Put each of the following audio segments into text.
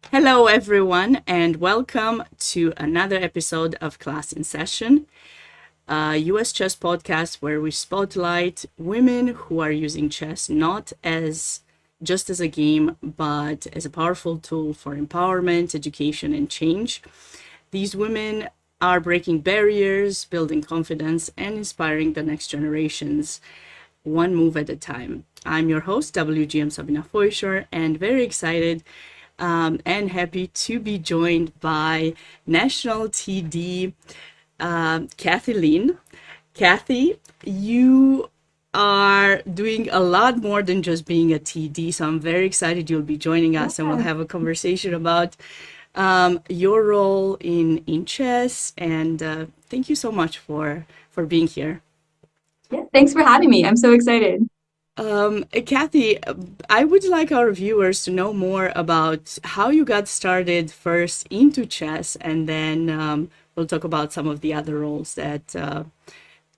Hello, everyone, and welcome to another episode of Class in Session, a US chess podcast where we spotlight women who are using chess not as just as a game, but as a powerful tool for empowerment, education, and change. These women are breaking barriers, building confidence, and inspiring the next generations, one move at a time. I'm your host, WGM Sabina Foisor, and very excited and happy to be joined by National TD Kathy Lin. Kathy, you are doing a lot more than just being a TD, so I'm very excited you'll be joining us and we'll have a conversation about your role in chess. And thank you so much for being here. Yeah, thanks for having me. I'm so excited. Kathy, I would like our viewers to know more about how you got started first into chess, and then we'll talk about some of the other roles that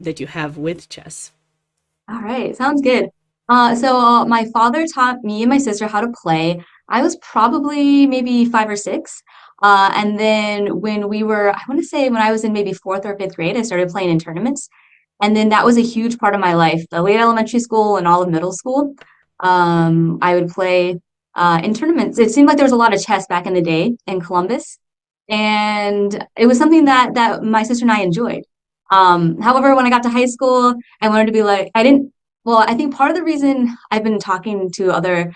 you have with chess. All right, sounds good. My father taught me and my sister how to play. I was probably maybe 5 or 6. And then I want to say when I was in maybe fourth or fifth grade, I started playing in tournaments. And then that was a huge part of my life. The late elementary school and all of middle school, I would play in tournaments. It seemed like there was a lot of chess back in the day in Columbus, and it was something that my sister and I enjoyed. However, when I got to high school, I wanted to be like I didn't. Well, I think part of the reason I've been talking to other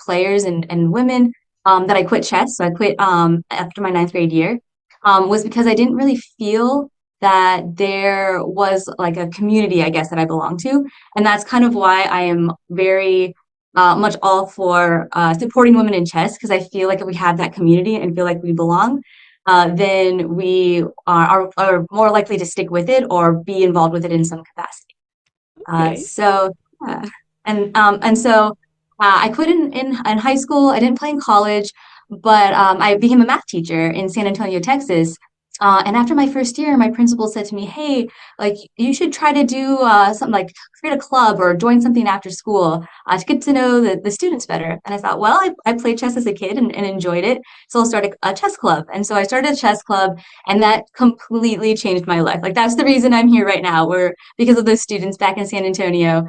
players and women that I quit chess, so I quit after my ninth grade year, was because I didn't really feel that there was like a community, I guess, that I belong to. And that's kind of why I am very much all for supporting women in chess, because I feel like if we have that community and feel like we belong, then we are more likely to stick with it or be involved with it in some capacity. Uh, Okay. so, yeah. I quit in high school. I didn't play in college, but I became a math teacher in San Antonio, Texas. And after my first year, my principal said to me, "Hey, like you should try to do something like create a club or join something after school to get to know the students better." And I thought, well, I played chess as a kid and enjoyed it, so I'll start a chess club. And so I started a chess club, and that completely changed my life. Like that's the reason I'm here right now. We're because of those students back in San Antonio.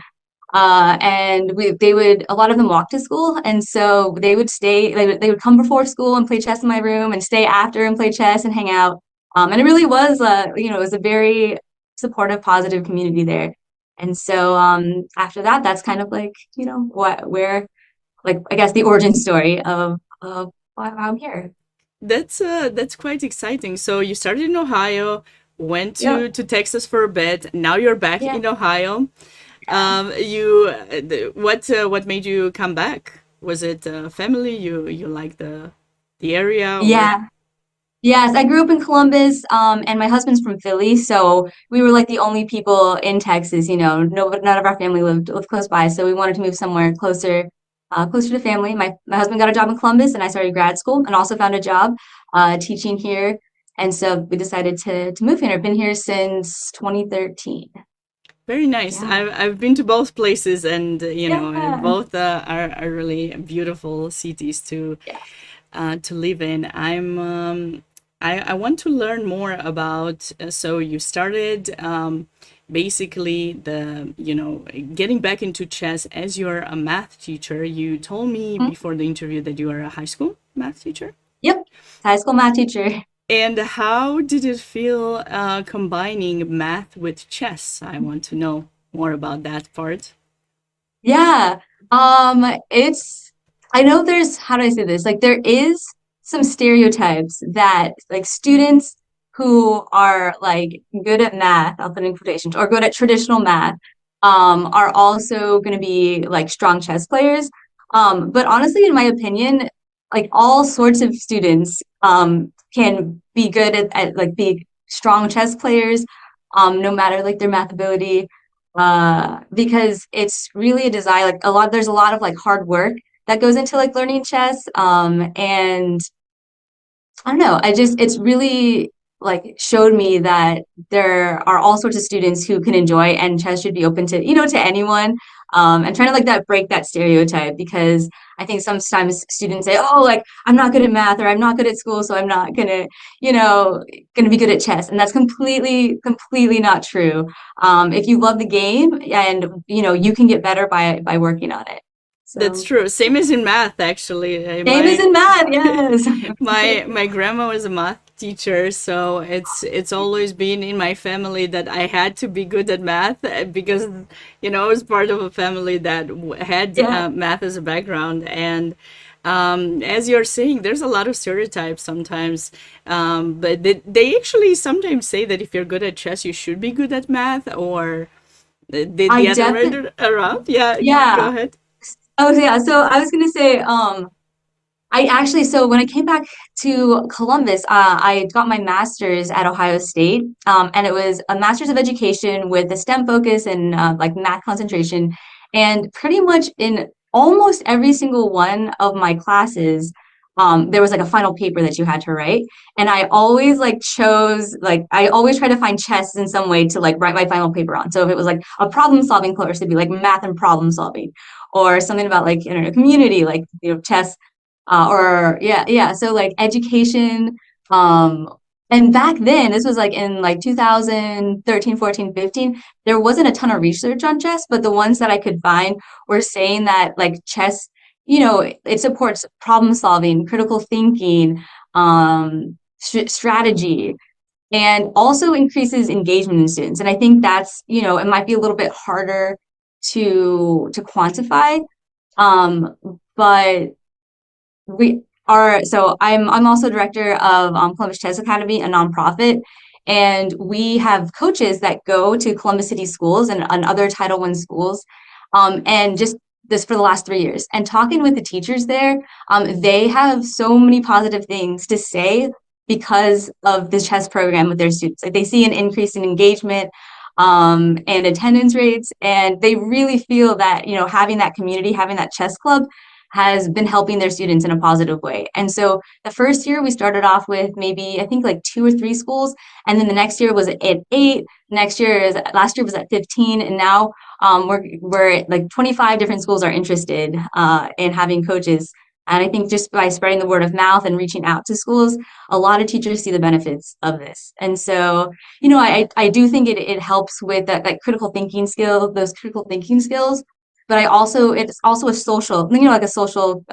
They would, a lot of them walk to school. And so they would come before school and play chess in my room and stay after and play chess and hang out. And it really was, it was a very supportive, positive community there. And so, after that, that's kind of like, I guess the origin story of why I'm here. That's quite exciting. So you started in Ohio, went Yep. to Texas for a bit. Now you're back Yeah. in Ohio. Yeah. What made you come back? Was it family? You like the area or? Yeah. Yes, I grew up in Columbus, and my husband's from Philly, so we were like the only people in Texas. No, none of our family lived close by, so we wanted to move somewhere closer to family. My husband got a job in Columbus, and I started grad school, and also found a job teaching here, and so we decided to move here. I've been here since 2013. Very nice. Yeah, I've been to both places, and yeah, both are really beautiful cities yeah. to live in. I want to learn more about. So you started basically getting back into chess as you're a math teacher. You told me Mhm. before the interview that you are a high school math teacher. Yep, high school math teacher. And how did it feel combining math with chess? I want to know more about that part. Yeah. It's I know there's how do I say this? Like there is some stereotypes that like students who are like good at math, I'll put in quotations, or good at traditional math, are also going to be like strong chess players. But honestly, in my opinion, like all sorts of students can be good at like be strong chess players, no matter like their math ability, because it's really a desire. Like there's a lot of like hard work that goes into like learning chess. And I don't know, it's really like showed me that there are all sorts of students who can enjoy, and chess should be open to anyone. and trying to like that break that stereotype because I think sometimes students say, oh, like I'm not good at math or I'm not good at school, so I'm not gonna, you know, gonna be good at chess. And that's completely not true. If you love the game and you can get better by working on it. That's So true. Same as in math, actually. same as in math, yes. My grandma was a math teacher, so it's always been in my family that I had to be good at math because I was part of a family that had Yeah, math as a background. And as you're saying, there's a lot of stereotypes sometimes, but they actually sometimes say that if you're good at chess, you should be good at math, or I the other way definitely, around. Yeah, go yeah. ahead. Oh, yeah. So I was gonna say, I actually, so when I came back to Columbus, I got my master's at Ohio State, and it was a master's of education with a STEM focus and like math concentration. And pretty much in almost every single one of my classes, there was like a final paper that you had to write. And I always like chose, like, I always try to find chess in some way to like write my final paper on. So if it was like a problem solving course, it'd be like math and problem solving, or something about like internet community, like, chess or yeah. So like education, um, and back then, this was like in like 2013, 14, 15, there wasn't a ton of research on chess, but the ones that I could find were saying that like chess, it supports problem solving, critical thinking, strategy, and also increases engagement in students. And I think that's, it might be a little bit harder to quantify. Um, but we are so I'm also director of Columbus Chess Academy, a nonprofit, and we have coaches that go to Columbus City schools and other Title I schools, and just this for the last 3 years. And talking with the teachers there, they have so many positive things to say because of the chess program with their students. Like they see an increase in engagement. And attendance rates, and they really feel that having that community, having that chess club, has been helping their students in a positive way. And so the first year we started off with maybe I think like 2 or 3 schools, and then the next year was at 8. Last year was at 15, and now we're like 25 different schools are interested in having coaches. And I think just by spreading the word of mouth and reaching out to schools, a lot of teachers see the benefits of this. And so, I do think it helps with that critical thinking skill, those critical thinking skills, but it's also a social, like a social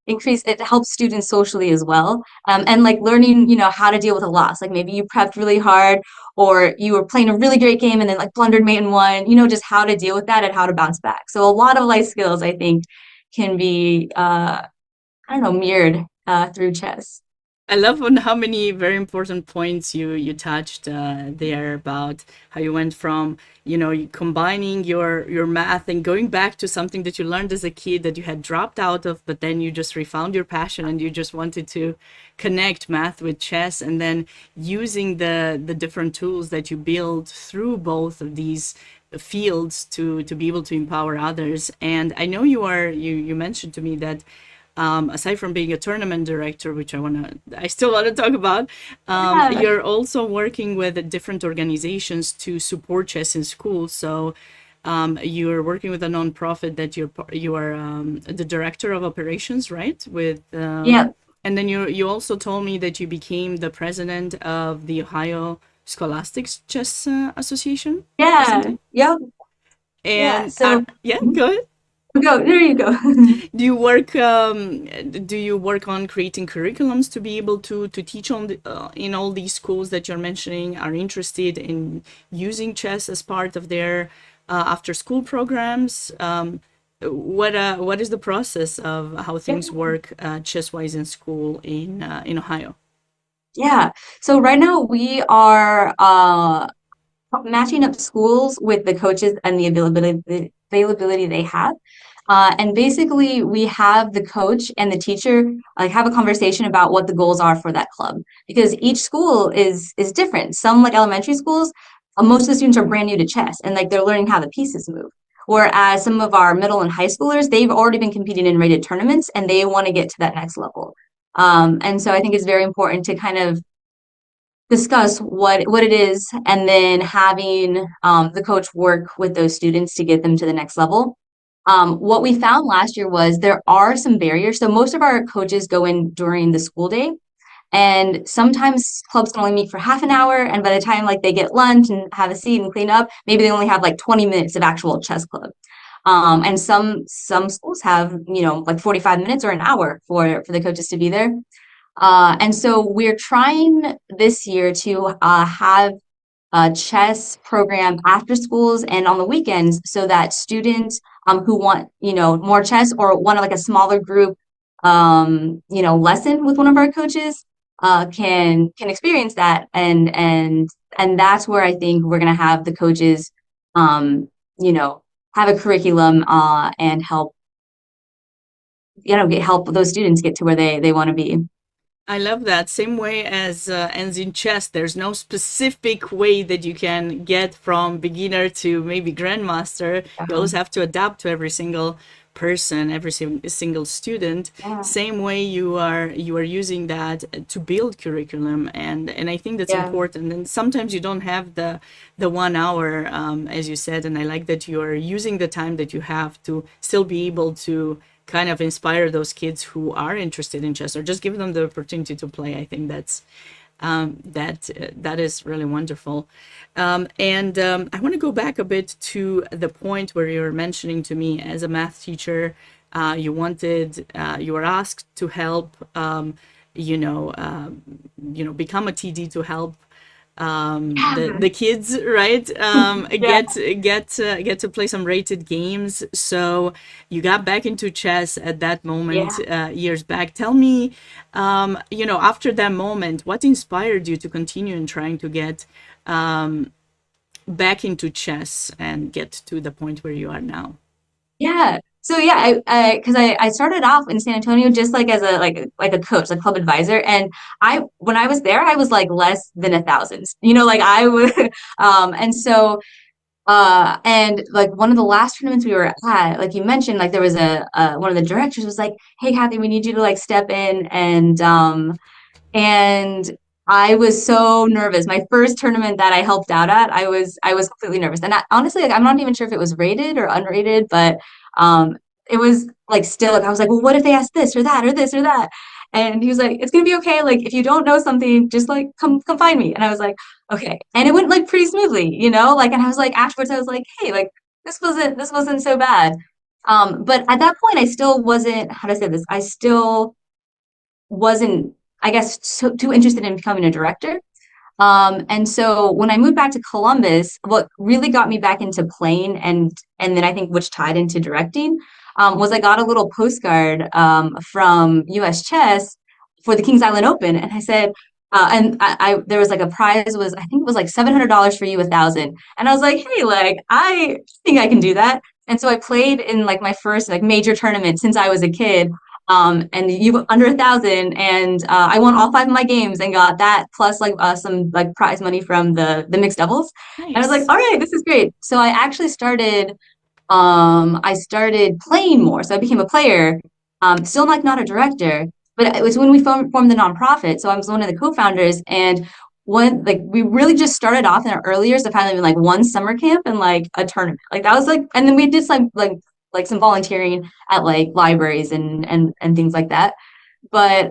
increase. It helps students socially as well. And like learning, how to deal with a loss. Like maybe you prepped really hard or you were playing a really great game and then like blundered mate and won, just how to deal with that and how to bounce back. So a lot of life skills, I think, can be, I don't know, mirrored through chess. I love on how many very important points you touched there about how you went from combining your math and going back to something that you learned as a kid that you had dropped out of, but then you just refound your passion and you just wanted to connect math with chess, and then using the different tools that you build through both of these fields to be able to empower others. And I know you mentioned to me that aside from being a tournament director, which I still want to talk about, Yeah. you're also working with different organizations to support chess in schools. So you're working with a nonprofit that you are the director of operations, right? Yeah. And then you also told me that you became the president of the Ohio Scholastic Chess Association Yeah. recently. Yep. Yeah. And So yeah, go ahead. go. There you go. Do you work on creating curriculums to be able to teach in all these schools that you're mentioning are interested in using chess as part of their after school programs? What is the process of how things work chess wise in school in Ohio? Yeah. So right now we are matching up schools with the coaches and the availability they have. And basically, we have the coach and the teacher like have a conversation about what the goals are for that club because each school is different. Some like elementary schools, most of the students are brand new to chess and like they're learning how the pieces move. Whereas some of our middle and high schoolers, they've already been competing in rated tournaments and they want to get to that next level. And so I think it's very important to kind of discuss what it is, and then having the coach work with those students to get them to the next level. What we found last year was there are some barriers. So most of our coaches go in during the school day, and sometimes clubs can only meet for half an hour. And by the time like they get lunch and have a seat and clean up, maybe they only have like 20 minutes of actual chess club. And some schools have, like 45 minutes or an hour for the coaches to be there. And so we're trying this year to have a chess program after schools and on the weekends so that students who want, more chess or want like a smaller group, lesson with one of our coaches can experience that. And that's where I think we're going to have the coaches, um, you know, have a curriculum and help, help those students get to where they want to be. I love that. Same way as in chess, there's no specific way that you can get from beginner to maybe grandmaster. You always have to adapt to every single person, every single student. Yeah. Same way you are using that to build curriculum, and I think that's Yeah. important. And sometimes you don't have the 1 hour, as you said, and I like that you are using the time that you have to still be able to kind of inspire those kids who are interested in chess or just give them the opportunity to play. I think that is really wonderful. And I want to go back a bit to the point where you were mentioning to me as a math teacher, you were asked to help, become a TD to help the kids, right, Yeah. get to play some rated games. So you got back into chess at that moment, Yeah. years back. Tell me, after that moment, what inspired you to continue in trying to get back into chess and get to the point where you are now? Yeah. So yeah, because I started off in San Antonio just like as a like a coach, like club advisor, and I when I was there, I was like less than 1,000. Like I would, and so and like one of the last tournaments we were at, like you mentioned, like there was one of the directors was like, "Hey, Kathy, we need you to like step in and I was so nervous. My first tournament that I helped out at, I was completely nervous. And honestly, like I'm not even sure if it was rated or unrated, but it was like still like I was like, well, what if they ask this or that or this or that? And he was like, it's gonna be okay. Like if you don't know something, just like come find me. And I was like, okay. And it went like pretty smoothly, Like and I was like afterwards, I was like, hey, like this wasn't so bad. But at that point, I still wasn't, how to say this? I still wasn't, I guess, too interested in becoming a director. And so when I moved back to Columbus, what really got me back into playing and then I think which tied into directing was I got a little postcard from US Chess for the Kings Island Open, and I said, and I there was like a prize was I think it was like $700 for you 1,000, and I was like, hey, like I think I can do that. And so I played in like my first like major tournament since I was a kid, and you under 1,000, and I won all five of my games and got that plus like some like prize money from the mixed doubles. And I was like, Nice. all right, this is great. So I started playing more. So I became a player, still like not a director, but it was when we formed the nonprofit. So I was one of the co-founders, and one like we really just started off in our early years of having like one summer camp and like a tournament. Like that was like, and then we did some like some volunteering at like libraries and things like that. But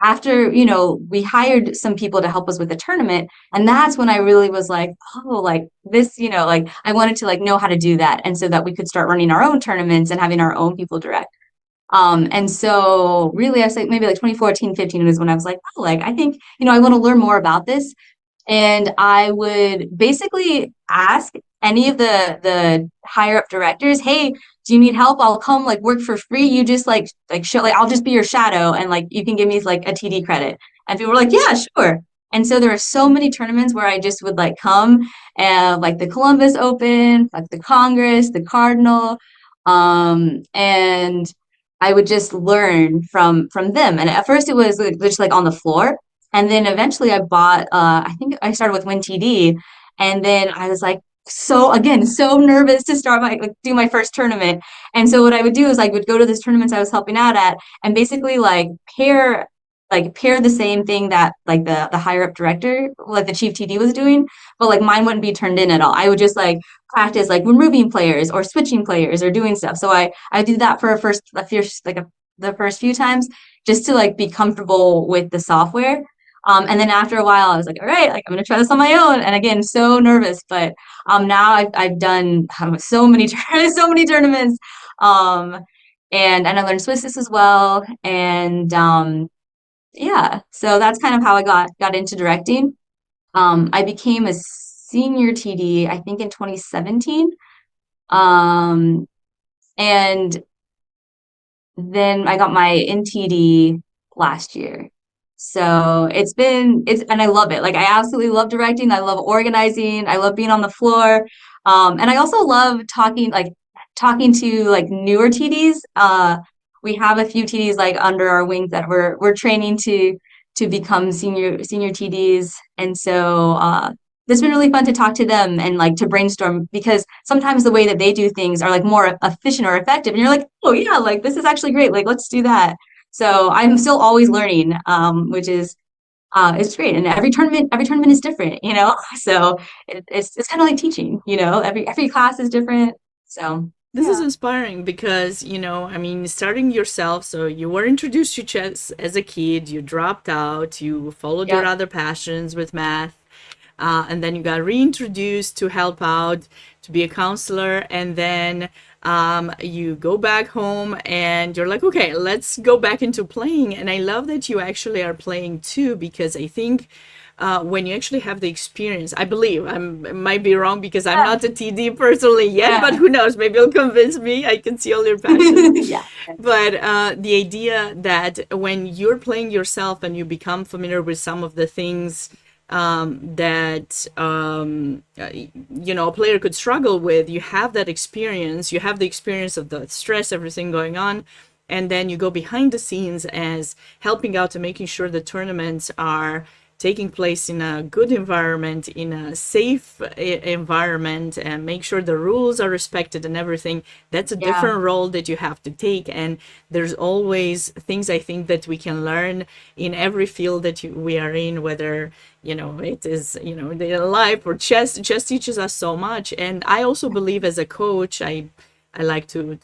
after, we hired some people to help us with the tournament, and that's when I really was like, oh, like this, like I wanted to like know how to do that, and so that we could start running our own tournaments and having our own people direct. And so really I was like maybe like 2014, 15 was when I was like, oh, like I think, I want to learn more about this. And I would basically ask any of the higher up directors, hey, do you need help? I'll come like work for free. You just like show like I'll just be your shadow and like you can give me like a TD credit. And people were like, yeah, sure. And so there were so many tournaments where I just would like come and like the Columbus Open, like the Congress, the Cardinal, and I would just learn from them. And at first it was like, just like on the floor, and then eventually I bought, I think I started with WinTD. And then I was like, so again, so nervous to start like do my first tournament. And so what I would do is I would go to these tournaments I was helping out at and basically like pair like pair the same thing that like the higher up director, like the chief TD was doing, but like mine wouldn't be turned in at all. I would just like practice like removing players or switching players or doing stuff. So I did that for the first few times just to like be comfortable with the software. And then after a while, I was like, all right, like I'm gonna try this on my own. And again, so nervous, but now I've done so many so many tournaments, um, and I learned Swiss as well. And yeah, so that's kind of how I got into directing. I became a senior TD, I think in 2017. Um, and then I got my NTD last year. So and I love it. Like I absolutely love directing. I love organizing. I love being on the floor. And I also love talking to like newer TDs. We have a few TDs like under our wings that we're training to become senior TDs. And so it's been really fun to talk to them and like to brainstorm because sometimes the way that they do things are like more efficient or effective. And you're like, oh yeah, like this is actually great. Like let's do that. So I'm still always learning, which is it's great. And every tournament is different, you know. So it's kind of like teaching, you know. Every class is different. So This is yeah, inspiring because, I mean, starting yourself, so you were introduced to chess as a kid, you dropped out, you followed your yep, other passions with math, and then you got reintroduced to help out, to be a counselor, and then you go back home and you're like, okay, let's go back into playing. And I love that you actually are playing too, because I think when you actually have the experience, I believe I might be wrong because I'm yeah, not a TD personally yet, but yeah, who knows? Maybe you'll convince me. I can see all your passion. yeah, But the idea that when you're playing yourself and you become familiar with some of the things that a player could struggle with, you have that experience, you have the experience of the stress, everything going on, and then you go behind the scenes as helping out and making sure the tournaments are taking place in a good environment, in a safe environment, and make sure the rules are respected and everything. That's a yeah, different role that you have to take. And there's always things I think that we can learn in every field that we are in, whether it is the life or chess. Chess teaches us so much. And I also believe as a coach, I like to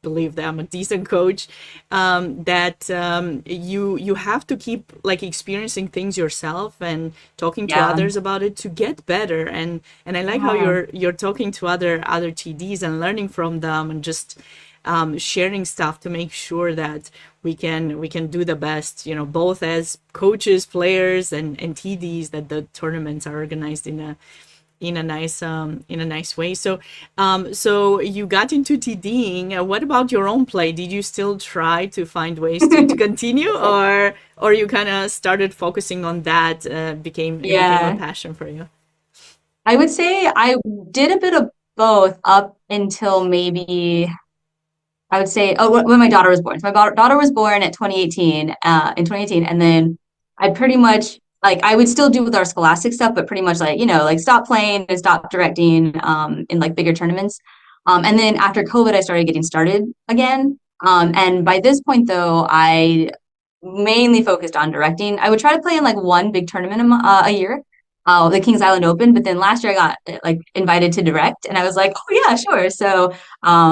believe that I'm a decent coach, that you have to keep like experiencing things yourself and talking to yeah, others about it to get better. And I like how yeah, you're talking to other TDs and learning from them and just sharing stuff to make sure that we can do the best, both as coaches, players, and TDs, that the tournaments are organized in a nice way. So you got into TDing. What about your own play? Did you still try to find ways to continue, or you kind of started focusing on that, it became a yeah. passion for you? I would say I did a bit of both up until maybe I would say, oh, when my daughter was born. So my daughter was born at 2018, in 2018, and then I pretty much like I would still do with our scholastic stuff, but pretty much like like stop playing and stop directing in like bigger tournaments. And then after COVID, I started getting started again. And by this point, though, I mainly focused on directing. I would try to play in like one big tournament a year, the Kings Island Open. But then last year I got like invited to direct, and I was like, oh yeah, sure. So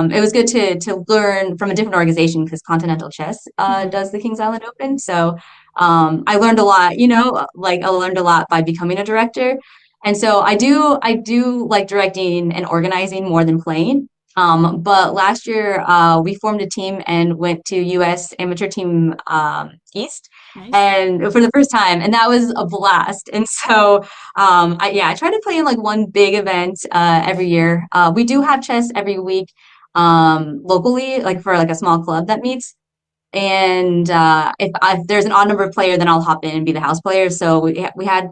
it was good to learn from a different organization because Continental Chess Hmm. does the Kings Island Open. So I learned a lot. Like I learned a lot by becoming a director. And so I do like directing and organizing more than playing. But last year, we formed a team and went to U.S. Amateur Team East, Nice. and for the first time, and that was a blast. And so, I try to play in like one big event every year. We do have chess every week locally, like for like a small club that meets. And if there's an odd number of player, then I'll hop in and be the house player. So we had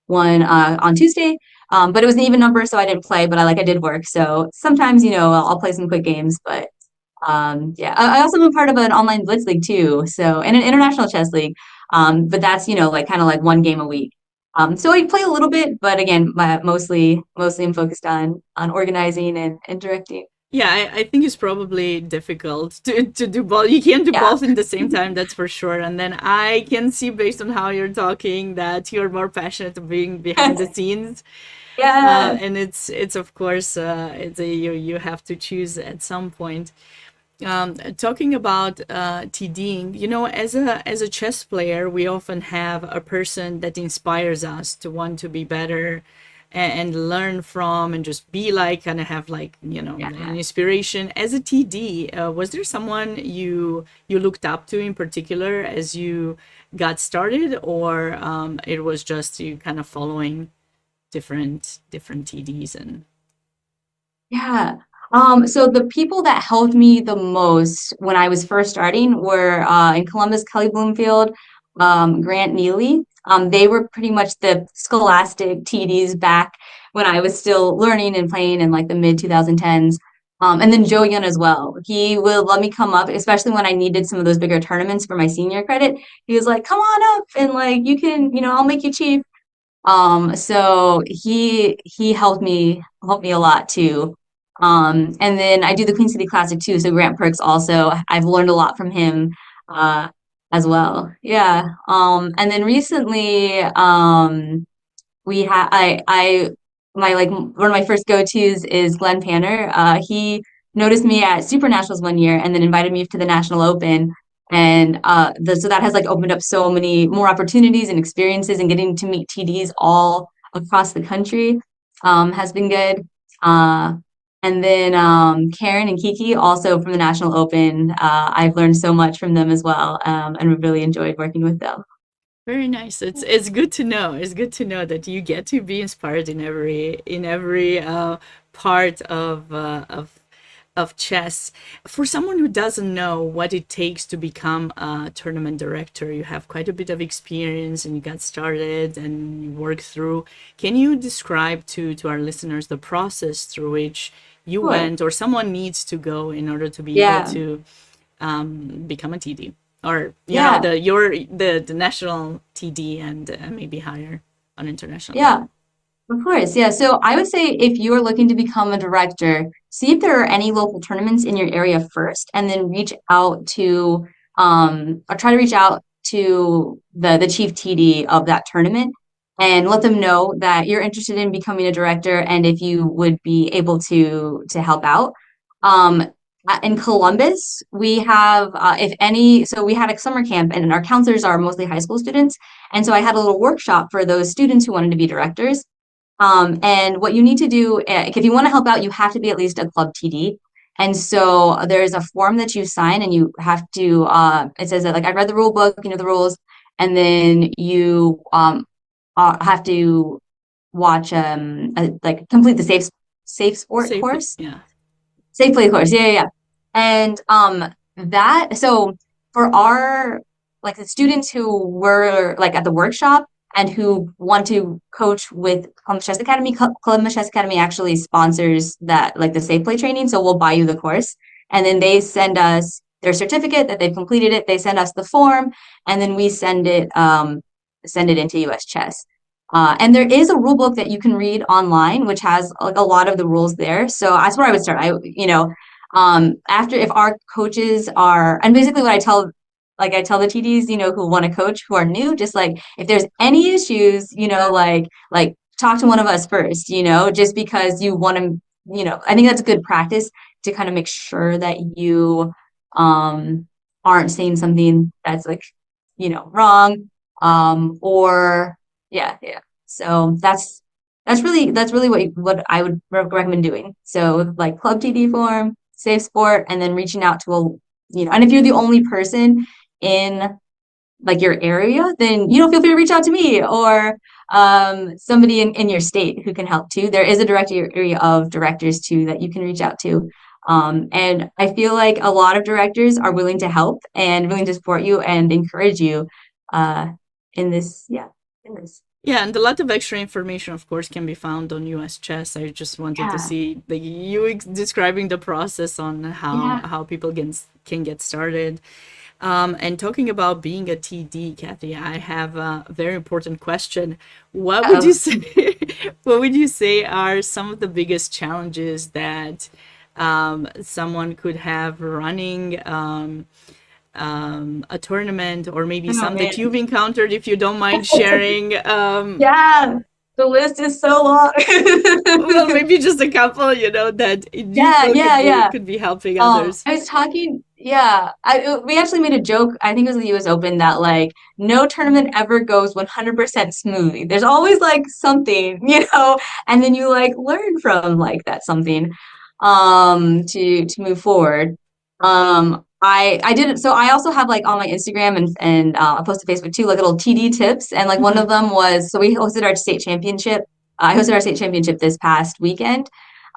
one on Tuesday, but it was an even number, so I didn't play, but I did work. So sometimes, I'll play some quick games, but yeah, I also am a part of an online blitz league too. So and an international chess league, but that's like kind of like one game a week. So I play a little bit, but again, mostly I'm focused on organizing and directing. Yeah, I think it's probably difficult to do both. You can't do Yeah. both in the same time, that's for sure. And then I can see based on how you're talking that you're more passionate of being behind the scenes. Yeah. And it's of course it's a, you have to choose at some point. Talking about TDing, you know, as a chess player, we often have a person that inspires us to want to be better and learn from and just be like, kind of have like, you know, an Yeah. inspiration. As a TD, was there someone you looked up to in particular as you got started, or it was just you kind of following different TDs and Yeah. So the people that helped me the most when I was first starting were in Columbus, Kelly Bloomfield, Grant Neely. They were pretty much the scholastic TDs back when I was still learning and playing in like the mid 2010s. And then Joe Yun as well. He would let me come up, especially when I needed some of those bigger tournaments for my senior credit. He was like, "Come on up and like you can, I'll make you chief." So he helped me a lot too. And then I do the Queen City Classic too. So Grant Perks also, I've learned a lot from him uh, as well. Yeah. And then recently, we had I my like one of my first go-tos is Glenn Panner. He noticed me at Super Nationals one year and then invited me to the National Open. And so that has like opened up so many more opportunities and experiences, and getting to meet TDs all across the country has been good. Uh, and then Karen and Kiki, also from the National Open, I've learned so much from them as well, and really enjoyed working with them. very nice. It's good to know. It's good to know that you get to be inspired in every part of chess. For someone who doesn't know what it takes to become a tournament director, you have quite a bit of experience and you got started and you worked through. Can you describe to our listeners the process through which you Sure. went or someone needs to go in order to be able Yeah. to become a TD, or you know Yeah. the national TD and maybe higher on international Yeah. level. Of course, yeah. So I would say if you're looking to become a director, see if there are any local tournaments in your area first, and then reach out to or try to reach out to the chief TD of that tournament and let them know that you're interested in becoming a director and if you would be able to help out. Um, in Columbus, we have if any, so we had a summer camp, and our counselors are mostly high school students, and so I had a little workshop for those students who wanted to be directors. And what you need to do, if you want to help out, you have to be at least a club TD. And so there's a form that you sign, and you have to, it says that, like, I read the rule book, you know, the rules, and then you have to watch, like, complete the safe sport Safely, course. yeah. Safe play course. Yeah, yeah, yeah. And that so for our like the students who were like at the workshop and who want to coach with Columbus Chess Academy, Columbus Chess Academy actually sponsors that like the safe play training. So we'll buy you the course, and then they send us their certificate that they've completed it. They send us the form, and then we send it into US Chess. And there is a rule book that you can read online, which has like a lot of the rules there. So that's where I would start. After if our coaches are, and basically what I tell the TDs, who want to coach, who are new, just like if there's any issues, like talk to one of us first, just because you want to, I think that's a good practice to kind of make sure that you aren't saying something that's like, wrong. Or yeah, yeah. So that's really what I would recommend doing. So like club TD form, safe sport, and then reaching out to and if you're the only person in like your area, then feel free to reach out to me or somebody in your state who can help too. There is a directory of directors too that you can reach out to. And I feel like a lot of directors are willing to help and willing to support you and encourage you uh, in this, yeah, in this. Yeah, and a lot of extra information, of course, can be found on US Chess. I just wanted to Yeah, see like you describing the process on yeah. how people can get started. And talking about being a TD, Kathy, I have a very important question. What would you Uh-oh. say? What would you say are some of the biggest challenges that someone could have running a tournament, or maybe Oh some that man. you've encountered, if you don't mind sharing. Yeah, the list is so long. Well, maybe just a couple, that you Yeah, feel yeah, yeah. could be helping others. I was talking, yeah, we actually made a joke, I think it was the US Open, that like no tournament ever goes 100% smoothly. There's always like something, and then you like learn from like that something to move forward. I did it, so I also have like on my Instagram and I post to Facebook too, like little TD tips, and like one Hmm. of them was, so we hosted our state championship. I hosted our state championship this past weekend.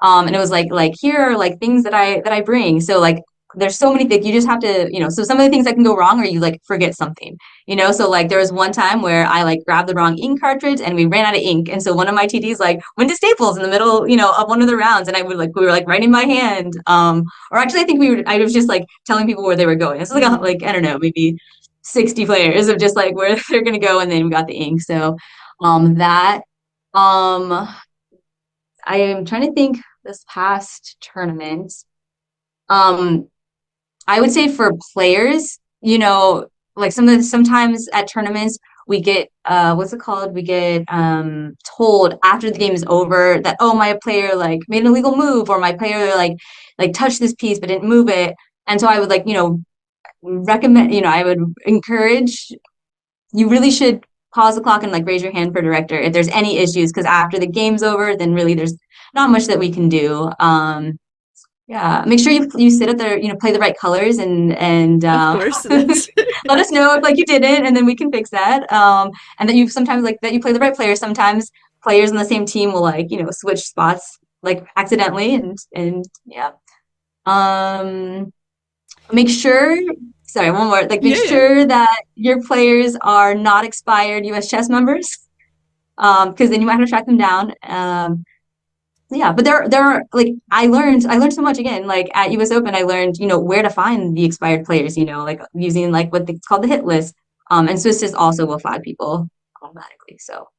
And it was like here are like things that I bring. So like there's so many things you just have to, so some of the things that can go wrong are you like forget something, so like there was one time where I like grabbed the wrong ink cartridge and we ran out of ink. And so one of my TDs like went to Staples in the middle, of one of the rounds, and we were like writing by hand. Or actually I was just like telling people where they were going. It's like Mm. like I don't know, maybe 60 players of just like where they're gonna go, and then we got the ink. So that um I am trying to think this past tournament. Um, I would say for players, like sometimes at tournaments we get what's it called? We get told after the game is over that, oh, my player like made an illegal move, or my player like touched this piece but didn't move it. And so I would like, recommend, I would encourage, you really should pause the clock and like raise your hand for director if there's any issues, because after the game's over, then really there's not much that we can do. Yeah, make sure you sit at the, play the right colors, and Of course, that's let us know if like you didn't, and then we can fix that. And that you sometimes like that you play the right players. Sometimes players on the same team will like, switch spots like accidentally, and yeah. Um, Make sure, sorry, one more, like make yeah, yeah. sure that your players are not expired US chess members, because then you might have to track them down. Yeah, but there are like I learned so much again. Like at US Open, I learned, where to find the expired players, like using like it's called the hit list. And Swiss also will flag people automatically. So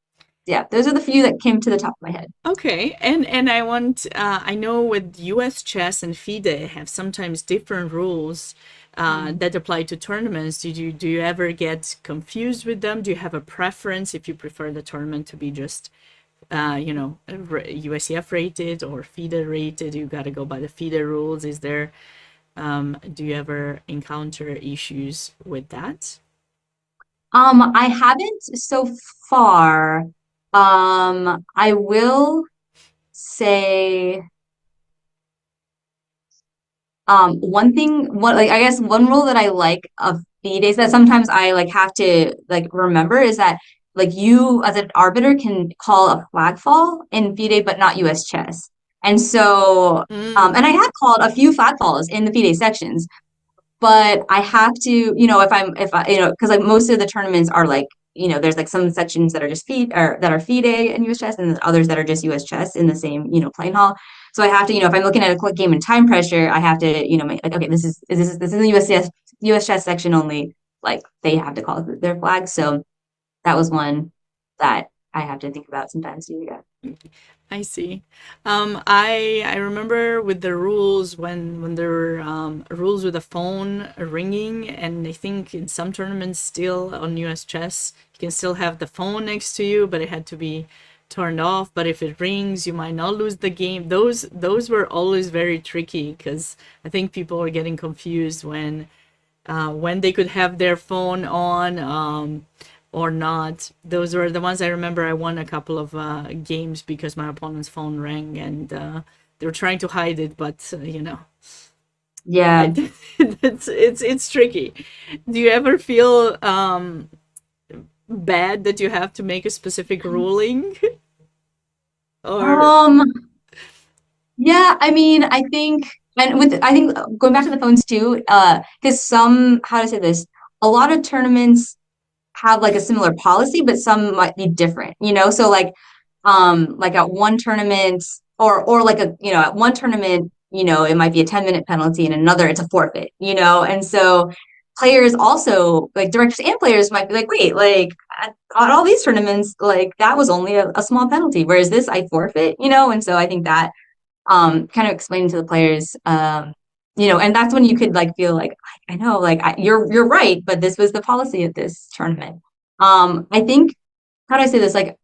yeah, those are the few that came to the top of my head. Okay, and I know with US chess and FIDE have sometimes different rules Mm. that apply to tournaments. Do you ever get confused with them? Do you have a preference if you prefer the tournament to be just USCF rated or FIDE rated? You got to go by the FIDE rules. Do you ever encounter issues with that? I haven't so far. I will say, one like I guess one rule that I like of FIDE that sometimes I like have to like remember is that like you as an arbiter can call a flag fall in FIDE but not US chess. And so Mm. and I have called a few flag falls in the FIDE sections, but I have to, if I, because like most of the tournaments are like, there's like some sections that are just feed or that are FIDE and US chess, and then others that are just US chess in the same, playing hall. So I have to, if I'm looking at a quick game and time pressure, I have to, make like, okay, this is the US chess section only. Like they have to call their flag. So that was one that I have to think about sometimes too. Yeah. I see. I remember with the rules when there were rules with the phone ringing, and I think in some tournaments still on US Chess you can still have the phone next to you, but it had to be turned off. But if it rings, you might not lose the game. Those were always very tricky because I think people were getting confused when they could have their phone on or not. Those were the ones I remember. I won a couple of games because my opponent's phone rang, and they were trying to hide it, but Yeah. it's tricky. Do you ever feel bad that you have to make a specific ruling, or Um, Yeah, I mean, I think going back to the phones too, because how to say this, a lot of tournaments have like a similar policy, but some might be different, So like at one tournament, or like at one tournament, it might be a 10-minute penalty, and another it's a forfeit, And so players also, like directors and players, might be like, wait, like at all these tournaments, like that was only a small penalty, whereas this I forfeit, And so I think that. kind of explaining to the players, and that's when you could like feel like I know, like you're right, but this was the policy of this tournament. I think how do I say this? Like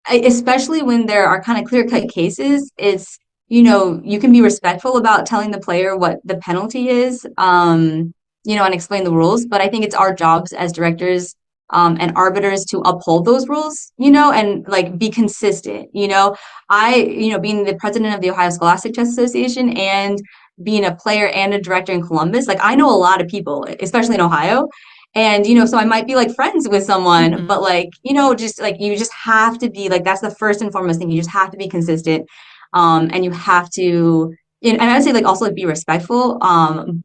especially when there are kind of clear-cut cases, it's, you can be respectful about telling the player what the penalty is, and explain the rules. But I think it's our jobs as directors, and arbiters to uphold those rules, and like be consistent. Being the president of the Ohio Scholastic Chess Association and being a player and a director in Columbus, like I know a lot of people, especially in Ohio. And, so I might be like friends with someone, Mm-hmm. but like, just like you just have to be like, that's the first and foremost thing. You just have to be consistent. And you have to, and I would say like also like be respectful.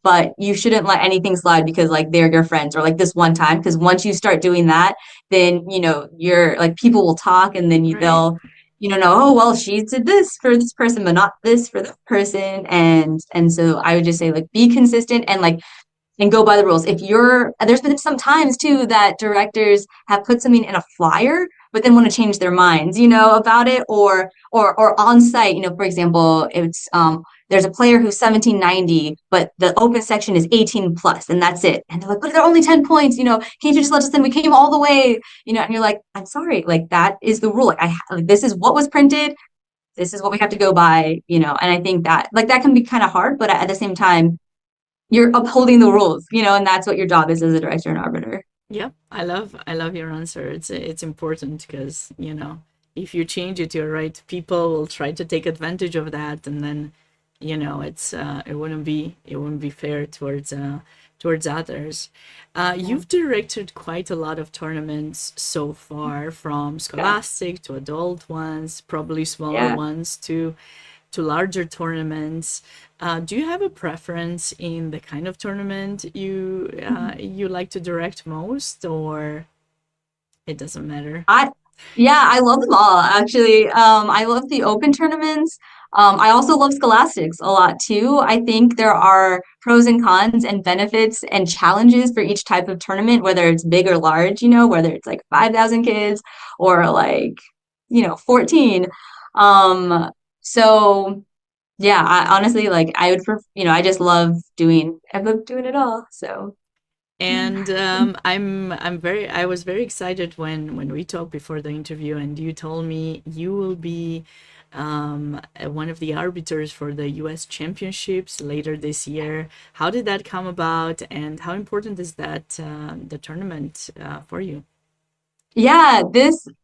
But you shouldn't let anything slide because like they're your friends or like this one time. Because once you start doing that, then, you're like people will talk and then Right. they'll, oh, well, she did this for this person, but not this for this person. And so I would just say like be consistent and go by the rules. If you're, there's been some times too that directors have put something in a flyer, but then want to change their minds, about it, or on site, for example, it's there's a player who's 1790, but the open section is 18 plus, and that's it. And they're like, but they're only 10 points, can't you just let us in? We came all the way, and you're like, I'm sorry, like that is the rule. Like this is what was printed. This is what we have to go by, and I think that like that can be kind of hard, but at the same time, you're upholding the rules, and that's what your job is as a director and arbiter. Yeah, I love your answer. It's important because, if you change it to right, people will try to take advantage of that, and then, it wouldn't be fair towards others. Yeah. You've directed quite a lot of tournaments so far, from Yeah. scholastic to adult ones, probably smaller Yeah. ones to larger tournaments. Do you have a preference in the kind of tournament you like to direct most, or it doesn't matter? I yeah, I love them all actually. I love the open tournaments. I also love scholastics a lot too. I think there are pros and cons and benefits and challenges for each type of tournament, whether it's big or large, whether it's like 5,000 kids or like, 14. So yeah, I honestly like I would I love doing it all. So And yeah. I was very excited when we talked before the interview, and you told me you will be one of the arbiters for the U.S. Championships later this year. How did that come about, and how important is that the tournament for you? Yeah,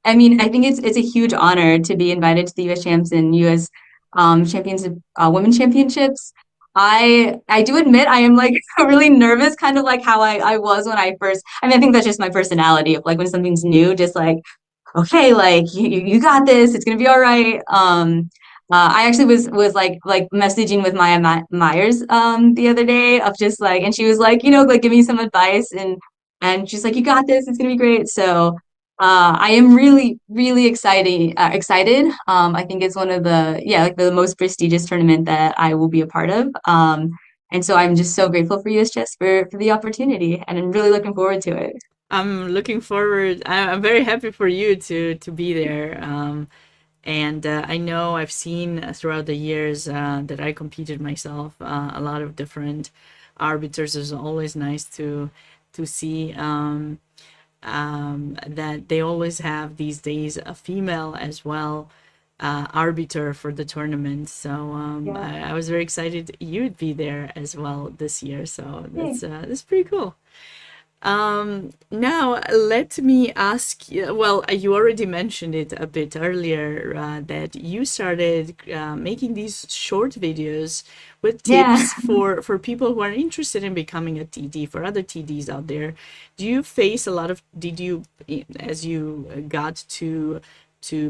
I mean, I think it's a huge honor to be invited to the U.S. Champs and U.S. Champions Women's Championships. I do admit I am like really nervous, kind of like how I was when I first. I mean, I think that's just my personality of like when something's new, just like okay, like you got this, it's gonna be all right. I actually was like messaging with Maya Myers the other day of just like, and she was like, like giving me some advice and she's like, you got this, it's gonna be great. So I am really, really excited. I think it's one of like the most prestigious tournament that I will be a part of. And so I'm just so grateful for US Chess for the opportunity, and I'm really looking forward to it. I'm looking forward. I'm very happy for you to be there. And I know I've seen throughout the years that I competed myself a lot of different arbiters. It's always nice to see that they always have these days a female as well arbiter for the tournament. So Yeah. I was very excited you'd be there as well this year. So Yay. that's pretty cool. Now let me ask you, well, you already mentioned it a bit earlier, that you started making these short videos with Yeah. tips for people who are interested in becoming a TD, for other TDs out there. Do you face a lot of, did you, as you got to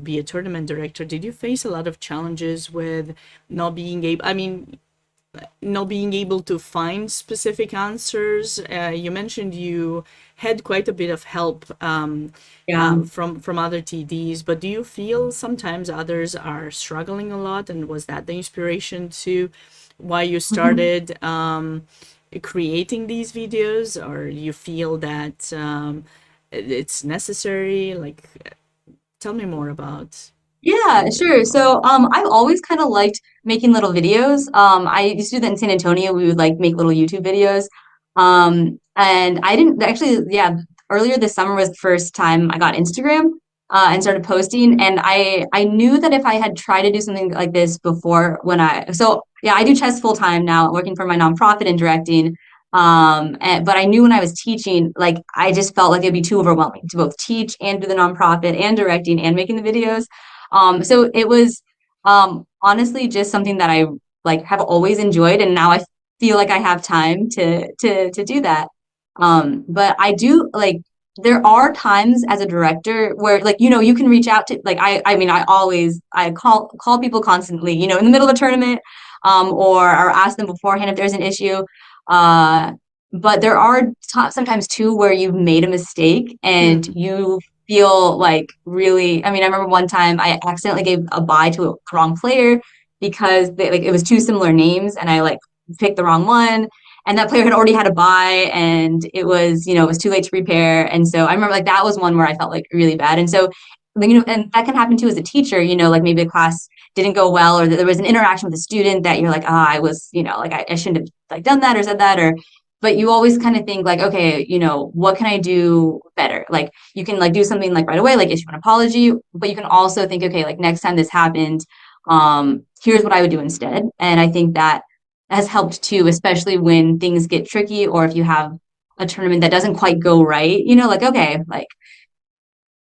be a tournament director, did you face a lot of challenges with not being able, I mean, not being able to find specific answers? You mentioned you had quite a bit of help Yeah. from other TDs, but do you feel sometimes others are struggling a lot? And was that the inspiration to why you Mhm. started creating these videos, or you feel that it's necessary? Like, tell me more about. Yeah, sure. So, I've always kind of liked making little videos. I used to do that in San Antonio. We would like make little YouTube videos. And I didn't actually, yeah, earlier this summer was the first time I got Instagram, and started posting. And I knew that if I had tried to do something like this before so yeah, I do chess full time now, working for my nonprofit and directing. But I knew when I was teaching, like, I just felt like it'd be too overwhelming to both teach and do the nonprofit and directing and making the videos. So it was honestly just something that I like have always enjoyed, and now I feel like I have time to do that. But I do like there are times as a director where like you can reach out to like I mean I call people constantly, in the middle of a tournament, or ask them beforehand if there's an issue. Uh but there are sometimes too where you've made a mistake and Hmm. you feel like really, I mean, I remember one time I accidentally gave a buy to a wrong player because like it was two similar names and I like picked the wrong one, and that player had already had a buy, and it was too late to prepare. And so I remember like that was one where I felt like really bad. And so like, and that can happen too as a teacher, like maybe the class didn't go well, or there was an interaction with a student that you're like, I was, like I shouldn't have like done that or said that, or but you always kind of think like, okay, what can I do better? Like you can like do something like right away, like issue an apology, but you can also think, okay, like next time this happened, here's what I would do instead. And I think that has helped too, especially when things get tricky or if you have a tournament that doesn't quite go right, like, okay, like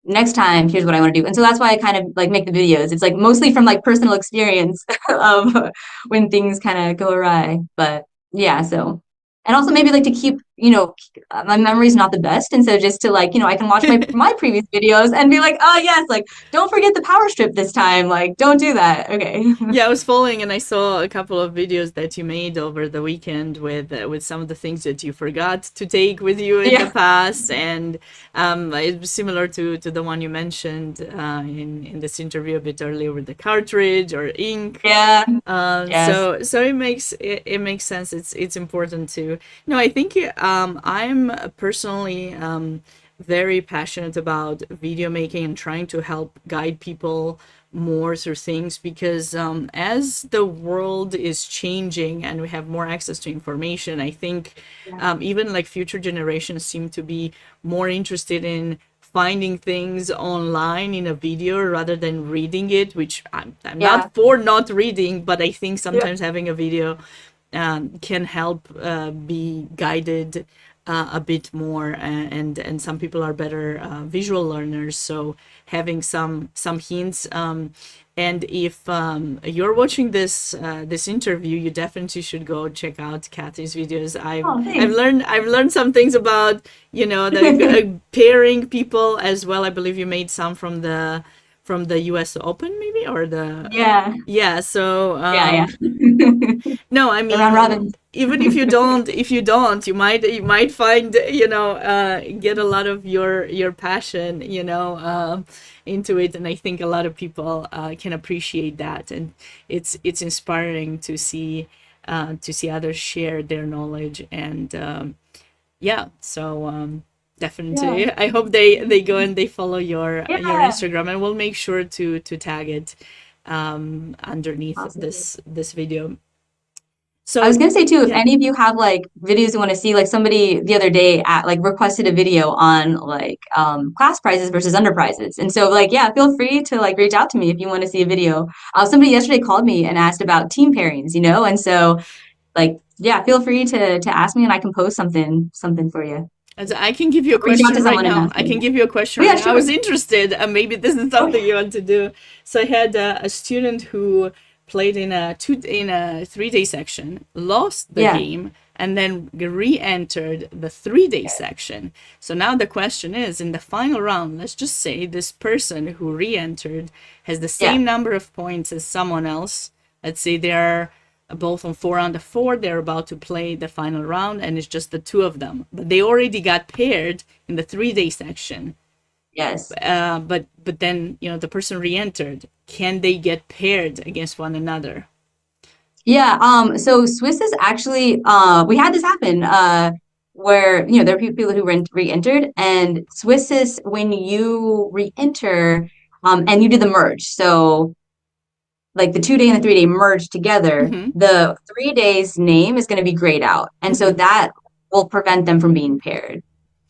next time, here's what I want to do. And so that's why I kind of like make the videos. It's like mostly from like personal experience of when things kind of go awry. But yeah, so and also maybe like to keep, my memory's not the best. And so just to like, I can watch my previous videos and be like, oh yes, like don't forget the power strip this time. Like don't do that. Okay. Yeah, I was following and I saw a couple of videos that you made over the weekend with some of the things that you forgot to take with you in the Yeah. past, and it was similar to the one you mentioned in this interview a bit earlier with the cartridge or ink. Yeah. Yes. So it makes sense. It's important to I think I'm personally very passionate about video making and trying to help guide people more through things because as the world is changing and we have more access to information, I think Yeah. even like future generations seem to be more interested in finding things online in a video rather than reading it, which I'm Yeah. not for not reading, but I think Yeah. sometimes having a video can help be guided a bit more, and some people are better visual learners, so having some hints, and if you're watching this interview, you definitely should go check out Kathy's videos. I've Oh, I've thanks. learned I've learned some things about the pairing people as well. I believe you made some from the US Open, maybe, or the Yeah. yeah. So Yeah. Yeah. no, I The round mean, robin. even if you don't, you might find, get a lot of your passion, into it, and I think a lot of people can appreciate that, and it's inspiring to see others share their knowledge, and yeah, so Yeah. definitely, I hope they go and they follow your Yeah. Instagram, and we'll make sure to tag it underneath Awesome. this video. I was So gonna say too, if yeah, any of you have like videos you want to see, like somebody the other day at like requested a video on like class prizes versus under prizes. And so like yeah, feel free to like reach out to me if you want to see a video. Somebody yesterday called me and asked about team pairings, and so like yeah, feel free to ask me and I can post something for you. as I can give you a Reach out question to right someone and now. ask I can them. give you a question Oh right yeah, now. I sure. was interested, maybe this is something Okay. you want to do. So I had a student who played in a 3-day section, lost the Yeah. game, and then re-entered the 3-day section. So now the question is, in the final round, let's just say this person who re-entered has the Yeah. same number of points as someone else. Let's say they're both on 4 on the 4. They're about to play the final round, and it's just the two of them. But they already got paired in the 3-day section. Yes. But then the person re-entered. Can they get paired against one another? Yeah, so Swiss is actually we had this happen where there are people who re-entered, and Swiss is when you re-enter and you do the merge. So like the 2 day and the 3 day merge together, Mm-hmm. the 3 days name is going to be grayed out. And so Mm-hmm. that will prevent them from being paired.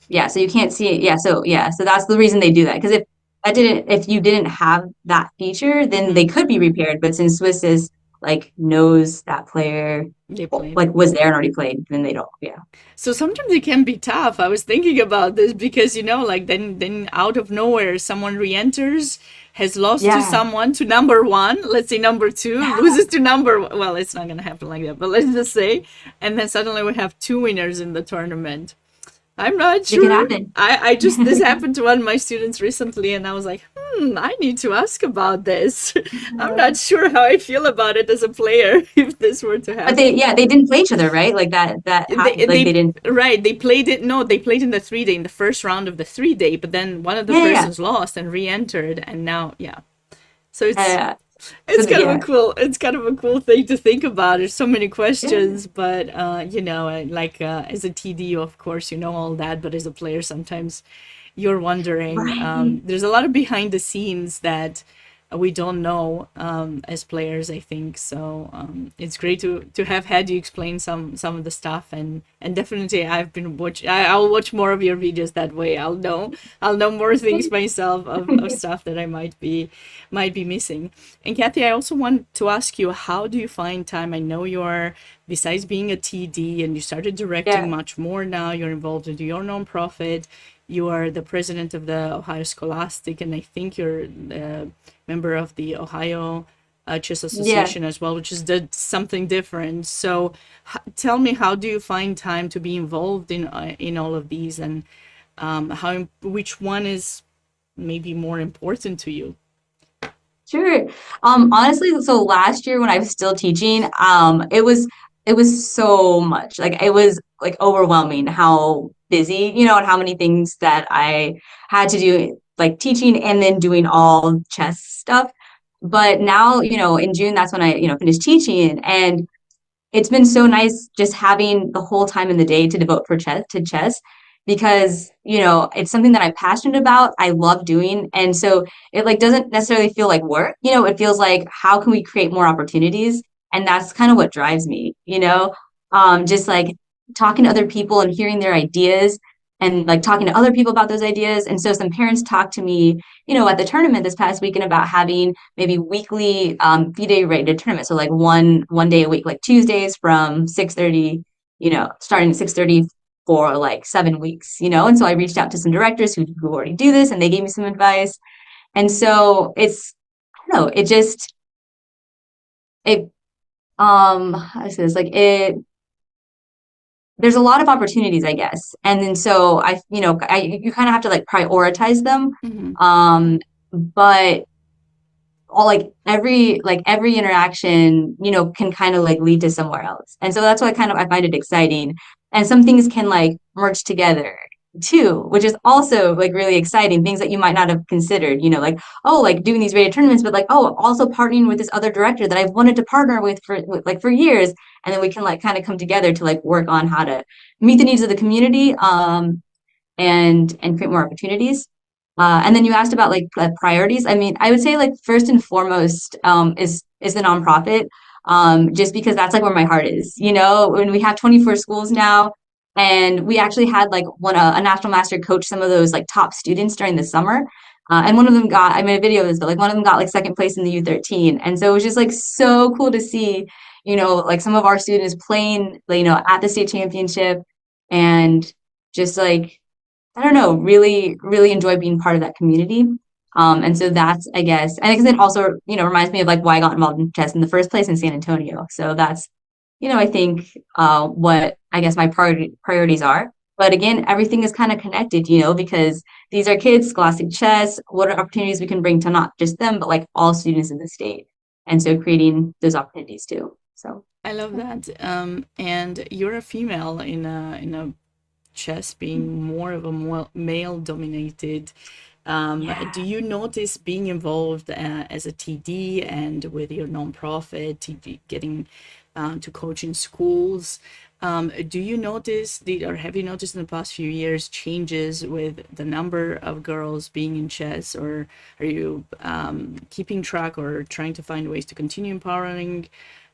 Yeah, so you can't see it. So that's the reason they do that. Because if you didn't have that feature, then Mm-hmm. they could be repaired. But since Swiss is like knows that player They play. like was there and already played, then they don't. Yeah. So sometimes it can be tough. I was thinking about this because like then out of nowhere someone re-enters, has lost to Yeah. someone to number one, let's say number two, loses to well, it's not gonna happen like that, but let's just say, and then suddenly we have two winners in the tournament. I'm not It could sure. happen. I just this happened to one of my students recently, and I was like, I need to ask about this. I'm not sure how I feel about it as a player if this were to But happen. they didn't play each other, right? Like like they They didn't. right, they played it. No, they played in the 3 day, in the first round of the 3 day, but then one of the Yeah, yeah, persons lost and re-entered, and now yeah. So yeah. it's kind of a Yeah, cool thing to think about. There's so many yeah, questions, but as a TD, of course, you know all that, but as a player, sometimes you're wondering. right. There's a lot of behind the scenes that we don't know as players, I think. So it's great to have had you explain some of the stuff, and definitely I'll watch more of your videos that way. I'll know more things myself of stuff that I might be missing. And Kathy, I also want to ask you, how do you find time? I know you're, besides being a TD and you started directing Yeah, much more now, you're involved in your nonprofit. You are the president of the Ohio Scholastic, and I think you're the member of the Ohio Chess yeah. Association as well, which is something different. So, tell me, how do you find time to be involved in all of these, and which one is maybe more important to you? Sure. Honestly, so last year when I was still teaching, it was so much. Like it was like overwhelming how busy, and how many things that I had to do, like teaching and then doing all chess stuff. But now, in June, that's when I, finished teaching, and it's been so nice just having the whole time in the day to devote for chess because it's something that I'm passionate about, I love doing, and so it like doesn't necessarily feel like work. It feels like how can we create more opportunities, and that's kind of what drives me. Just like talking to other people and hearing their ideas and like talking to other people about those ideas. And so some parents talked to me, at the tournament this past weekend about having maybe weekly FIDE rated tournament. So like one day a week, like Tuesdays from 6:30, starting at 6:30 for like 7 weeks, And so I reached out to some directors who already do this, and they gave me some advice. And so I don't know, it how to say this, like it there's a lot of opportunities, I guess. And then so you kind of have to like prioritize them. Mm-hmm. But all every interaction, can kind of like lead to somewhere else. And so that's why I find it exciting. And some things can like merge together too, which is also like really exciting. Things that you might not have considered, like, oh, like doing these rated tournaments, but like, oh, also partnering with this other director that I've wanted to partner with for years. And then we can like kind of come together to like work on how to meet the needs of the community. And create more opportunities. And then you asked about like priorities. I mean, I would say like first and foremost is the nonprofit, just because that's like where my heart is. When we have 24 schools now, and we actually had like a national master coach some of those like top students during the summer. And one of them I made a video of this, but like one of them got like second place in the U13. And so it was just like so cool to see, like some of our students playing, at the state championship, and just like I don't know, really, really enjoy being part of that community. And so that's, I guess, I think it also, reminds me of like why I got involved in chess in the first place in San Antonio. So that's, I think what I guess my priorities are. But again, everything is kind of connected, because these are kids, Scholastic Chess, what are opportunities we can bring to not just them, but like all students in the state. And so creating those opportunities too. So, I love that. And you're a female in a chess being more of a more male dominated. Do yeah. you notice being involved as a TD and with your nonprofit, TD, getting to coach in schools? Do you notice or have you noticed in the past few years changes with the number of girls being in chess, or are you keeping track or trying to find ways to continue empowering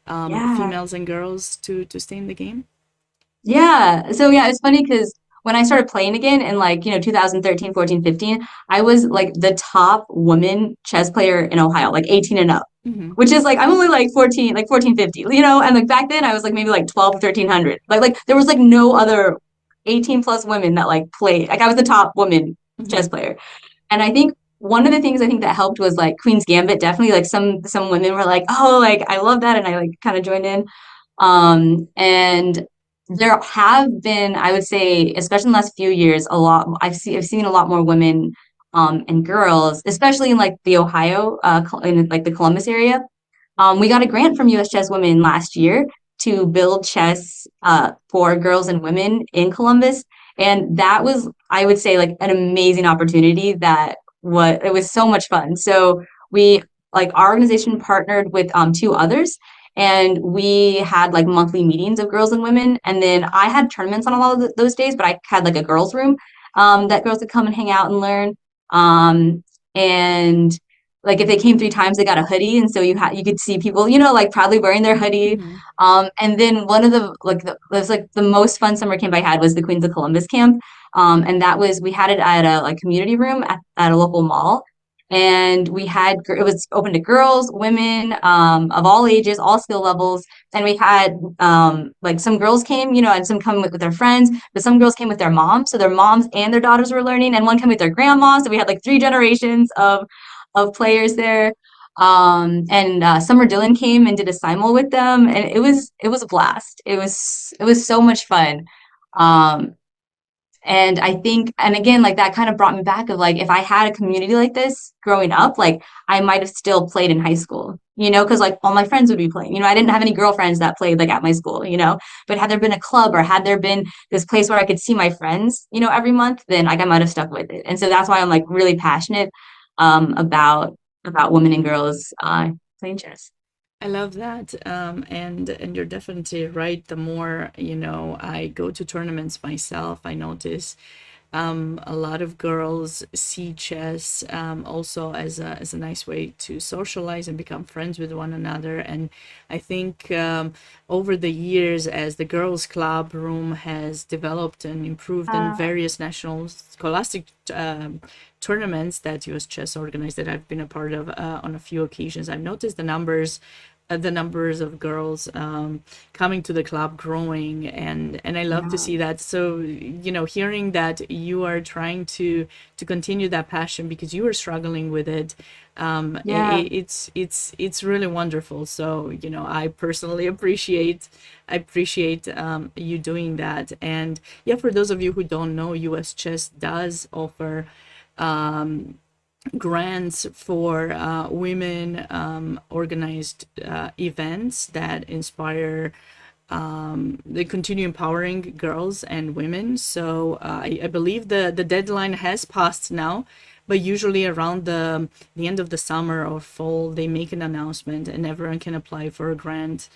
Yeah. females and girls to stay in the game? Yeah. So yeah, it's funny because when I started playing again in like, 2013, 14, 15, I was like the top woman chess player in Ohio, like 18 and up, Hmm. which is like I'm only like 14, like 1450, and like back then I was like maybe like 12 or 1300. Like there was like no other 18 plus women that like played. Like I was the top woman Hmm. chess player. And I think one of the things I think that helped was like Queen's Gambit. Definitely like some women were like, "Oh, like I love that." And I like kind of joined in. And there have been, I would say, especially in the last few years, a lot. I've seen a lot more women and girls, especially in like the Ohio, in like the Columbus area. We got a grant from US Chess Women last year to build chess for girls and women in Columbus. And that was, I would say, like an amazing opportunity that it was so much fun. So we, like, our organization partnered with two others, and we had like monthly meetings of girls and women. And then I had tournaments on a lot of those days, but I had like a girls' room that girls could come and hang out and learn. And like if they came 3 times, they got a hoodie, and so you could see people, like proudly wearing their hoodie. Hmm. And then one of the most fun summer camp I had was the Queens of Columbus camp, and that was we had it at a like community room at a local mall, and it was open to girls, women, of all ages, all skill levels, and we had like some girls came, and some come with their friends, but some girls came with their moms, so their moms and their daughters were learning, and one came with their grandma, so we had like 3 generations of players there. And Summer Dillon came and did a simul with them, and it was a blast. It was so much fun. Um, and I think, and again, like that kind of brought me back of like if I had a community like this growing up, like I might have still played in high school, because like all my friends would be playing. I didn't have any girlfriends that played like at my school, but had there been a club or had there been this place where I could see my friends, every month, then like I might have stuck with it. And so that's why I'm like really passionate about women and girls playing chess. I love that. And you're definitely right. The more, I go to tournaments myself, I notice a lot of girls see chess also as a nice way to socialize and become friends with one another. And I think over the years, as the girls' club room has developed and improved in Uh, various national scholastic tournaments that US Chess organized, that I've been a part of on a few occasions, I've noticed the numbers of girls coming to the club growing, and I love to yeah, see that. So hearing that you are trying to continue that passion because you were struggling with it, yeah, it's really wonderful. So I personally appreciate you doing that. And yeah, for those of you who don't know, US Chess does offer grants for women organized events that inspire they continue empowering girls and women. So I believe the deadline has passed now, but usually around the end of the summer or fall, they make an announcement and everyone can apply for a grant.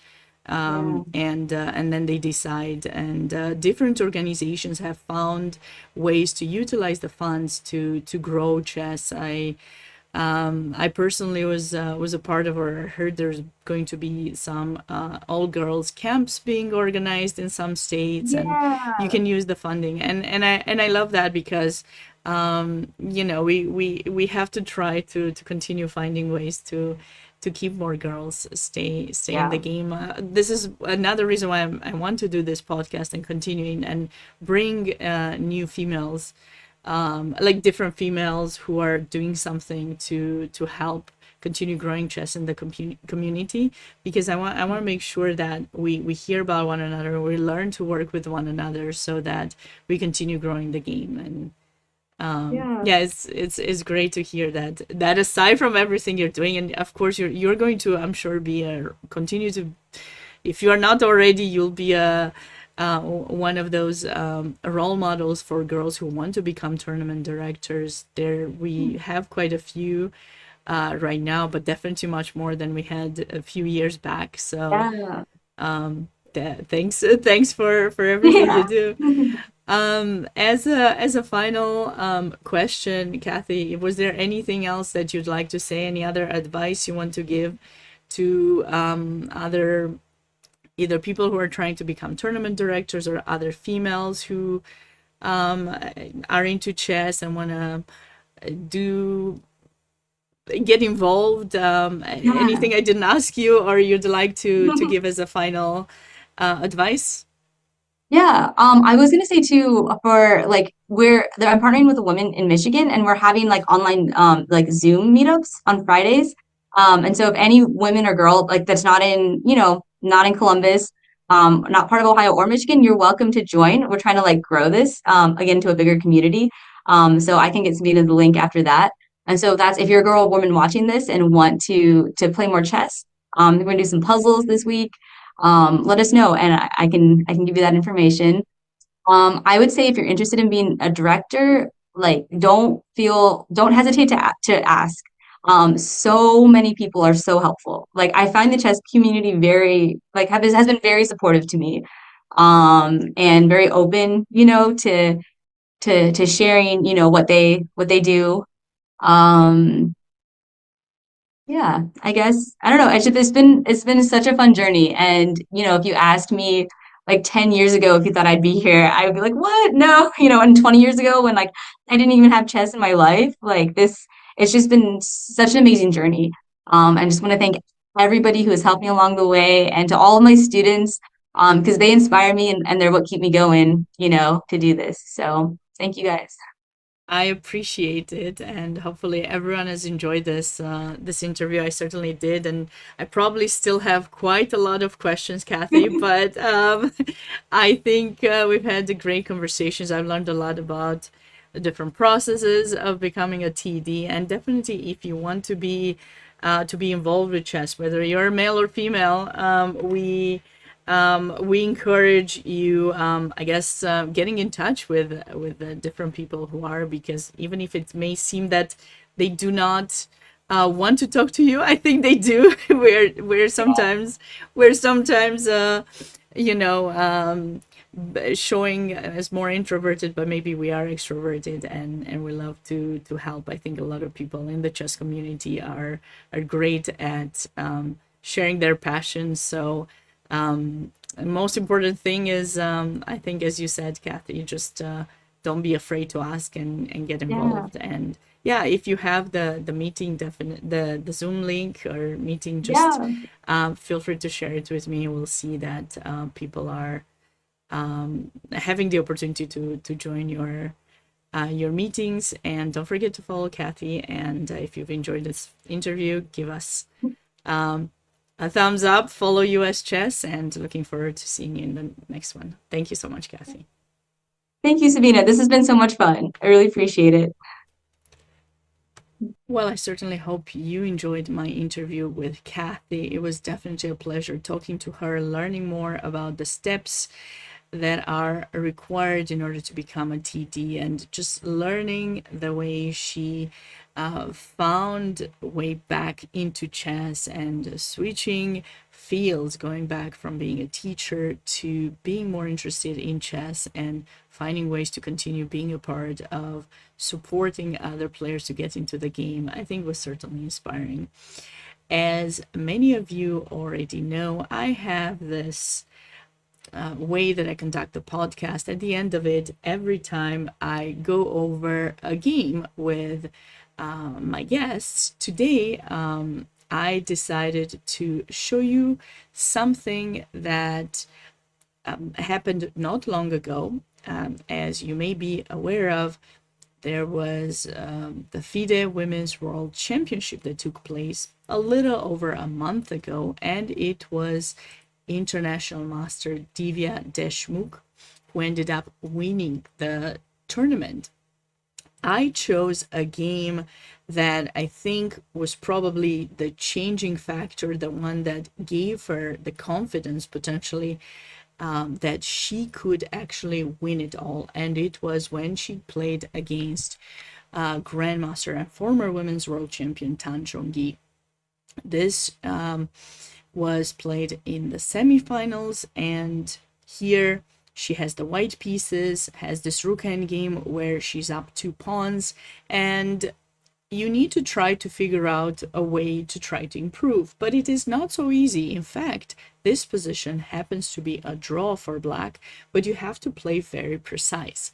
yeah, And then they decide. And different organizations have found ways to utilize the funds to grow chess. I personally was a part of, or heard there's going to be some all girls camps being organized in some states, and you yeah, can use the funding. And I love that because we have to try to continue finding ways to keep more girls stay in the yeah, game. This is another reason why I want to do this podcast and continuing and bring new females, like different females who are doing something to help continue growing chess in the community, because I want to make sure that we hear about one another, we learn to work with one another so that we continue growing the game. And yeah, yeah, it's great to hear that aside from everything you're doing, and of course you're going to, I'm sure, be a continue to, if you are not already, you'll be a one of those role models for girls who want to become tournament directors. There we have quite a few right now, but definitely much more than we had a few years back. So yeah. Thanks for everything you Yeah. do. As a final question, Kathy, was there anything else that you'd like to say? Any other advice you want to give to other either people who are trying to become tournament directors or other females who um, are into chess and want to do get involved? Yeah. Anything I didn't ask you, or you'd like to give as a final advice? Yeah, I was gonna say too for like I'm partnering with a woman in Michigan and we're having like online like Zoom meetups on Fridays. And so if any women or girl like that's not in, not in Columbus, not part of Ohio or Michigan, you're welcome to join. We're trying to like grow this again to a bigger community. So I can get Sabina the link after that. And so that's if you're a girl or woman watching this and want to play more chess, we're gonna do some puzzles this week. Let us know and I can give you that information. I would say if you're interested in being a director, like don't hesitate to ask. So many people are so helpful. Like I find the chess community very like has been very supportive to me, and very open, to sharing, what they do. Um, yeah, I guess I don't know. It's been such a fun journey, and if you asked me like 10 years ago if you thought I'd be here, I would be like, "What? No." And 20 years ago when like I didn't even have chess in my life, like this, it's just been such an amazing journey. And just want to thank everybody who has helped me along the way, and to all of my students, because they inspire me and they're what keep me going, to do this. So thank you guys. I appreciate it, and hopefully everyone has enjoyed this interview. I certainly did, and I probably still have quite a lot of questions, Kathy. But I think we've had great conversations. I've learned a lot about the different processes of becoming a TD, and definitely if you want to be involved with chess, whether you're male or female, we encourage you, I guess, getting in touch with the different people who are, because even if it may seem that they do not want to talk to you, I think they do. We're sometimes you know showing as more introverted, but maybe we are extroverted, and we love to help. I think a lot of people in the chess community are great at sharing their passions. So the most important thing is, I think, as you said, Kathy, just don't be afraid to ask and get Yeah, involved. And yeah, if you have the meeting, definite the Zoom link or meeting, just yeah, feel free to share it with me. We'll see that people are having the opportunity to join your meetings. And don't forget to follow Kathy. And if you've enjoyed this interview, give us um, a thumbs up, follow US Chess, and looking forward to seeing you in the next one. Thank you so much, Kathy. thank you, Sabina. This has been so much fun. I really appreciate it. Well, I certainly hope you enjoyed my interview with Kathy. It was definitely a pleasure talking to her, learning more about the steps that are required in order to become a TD, and just learning the way she found way back into chess and switching fields, going back from being a teacher to being more interested in chess and finding ways to continue being a part of supporting other players to get into the game. I think was certainly inspiring. As many of you already know, I have this way that I conduct the podcast. At the end of it, every time I go over a game with my guests, today I decided to show you something that happened not long ago. As you may be aware of, there was the FIDE Women's World Championship that took place a little over a month ago, and it was international master Divya Deshmukh who ended up winning the tournament. I chose a game that I think was probably the changing factor, the one that gave her the confidence potentially that she could actually win it all. And it was when she played against Grandmaster and former Women's World Champion Tan Chongyi. This was played in the semifinals, and here she has the white pieces, has this rook endgame where she's up 2 pawns, and you need to try to figure out a way to try to improve, but it is not so easy. In fact, this position happens to be a draw for black, but you have to play very precise.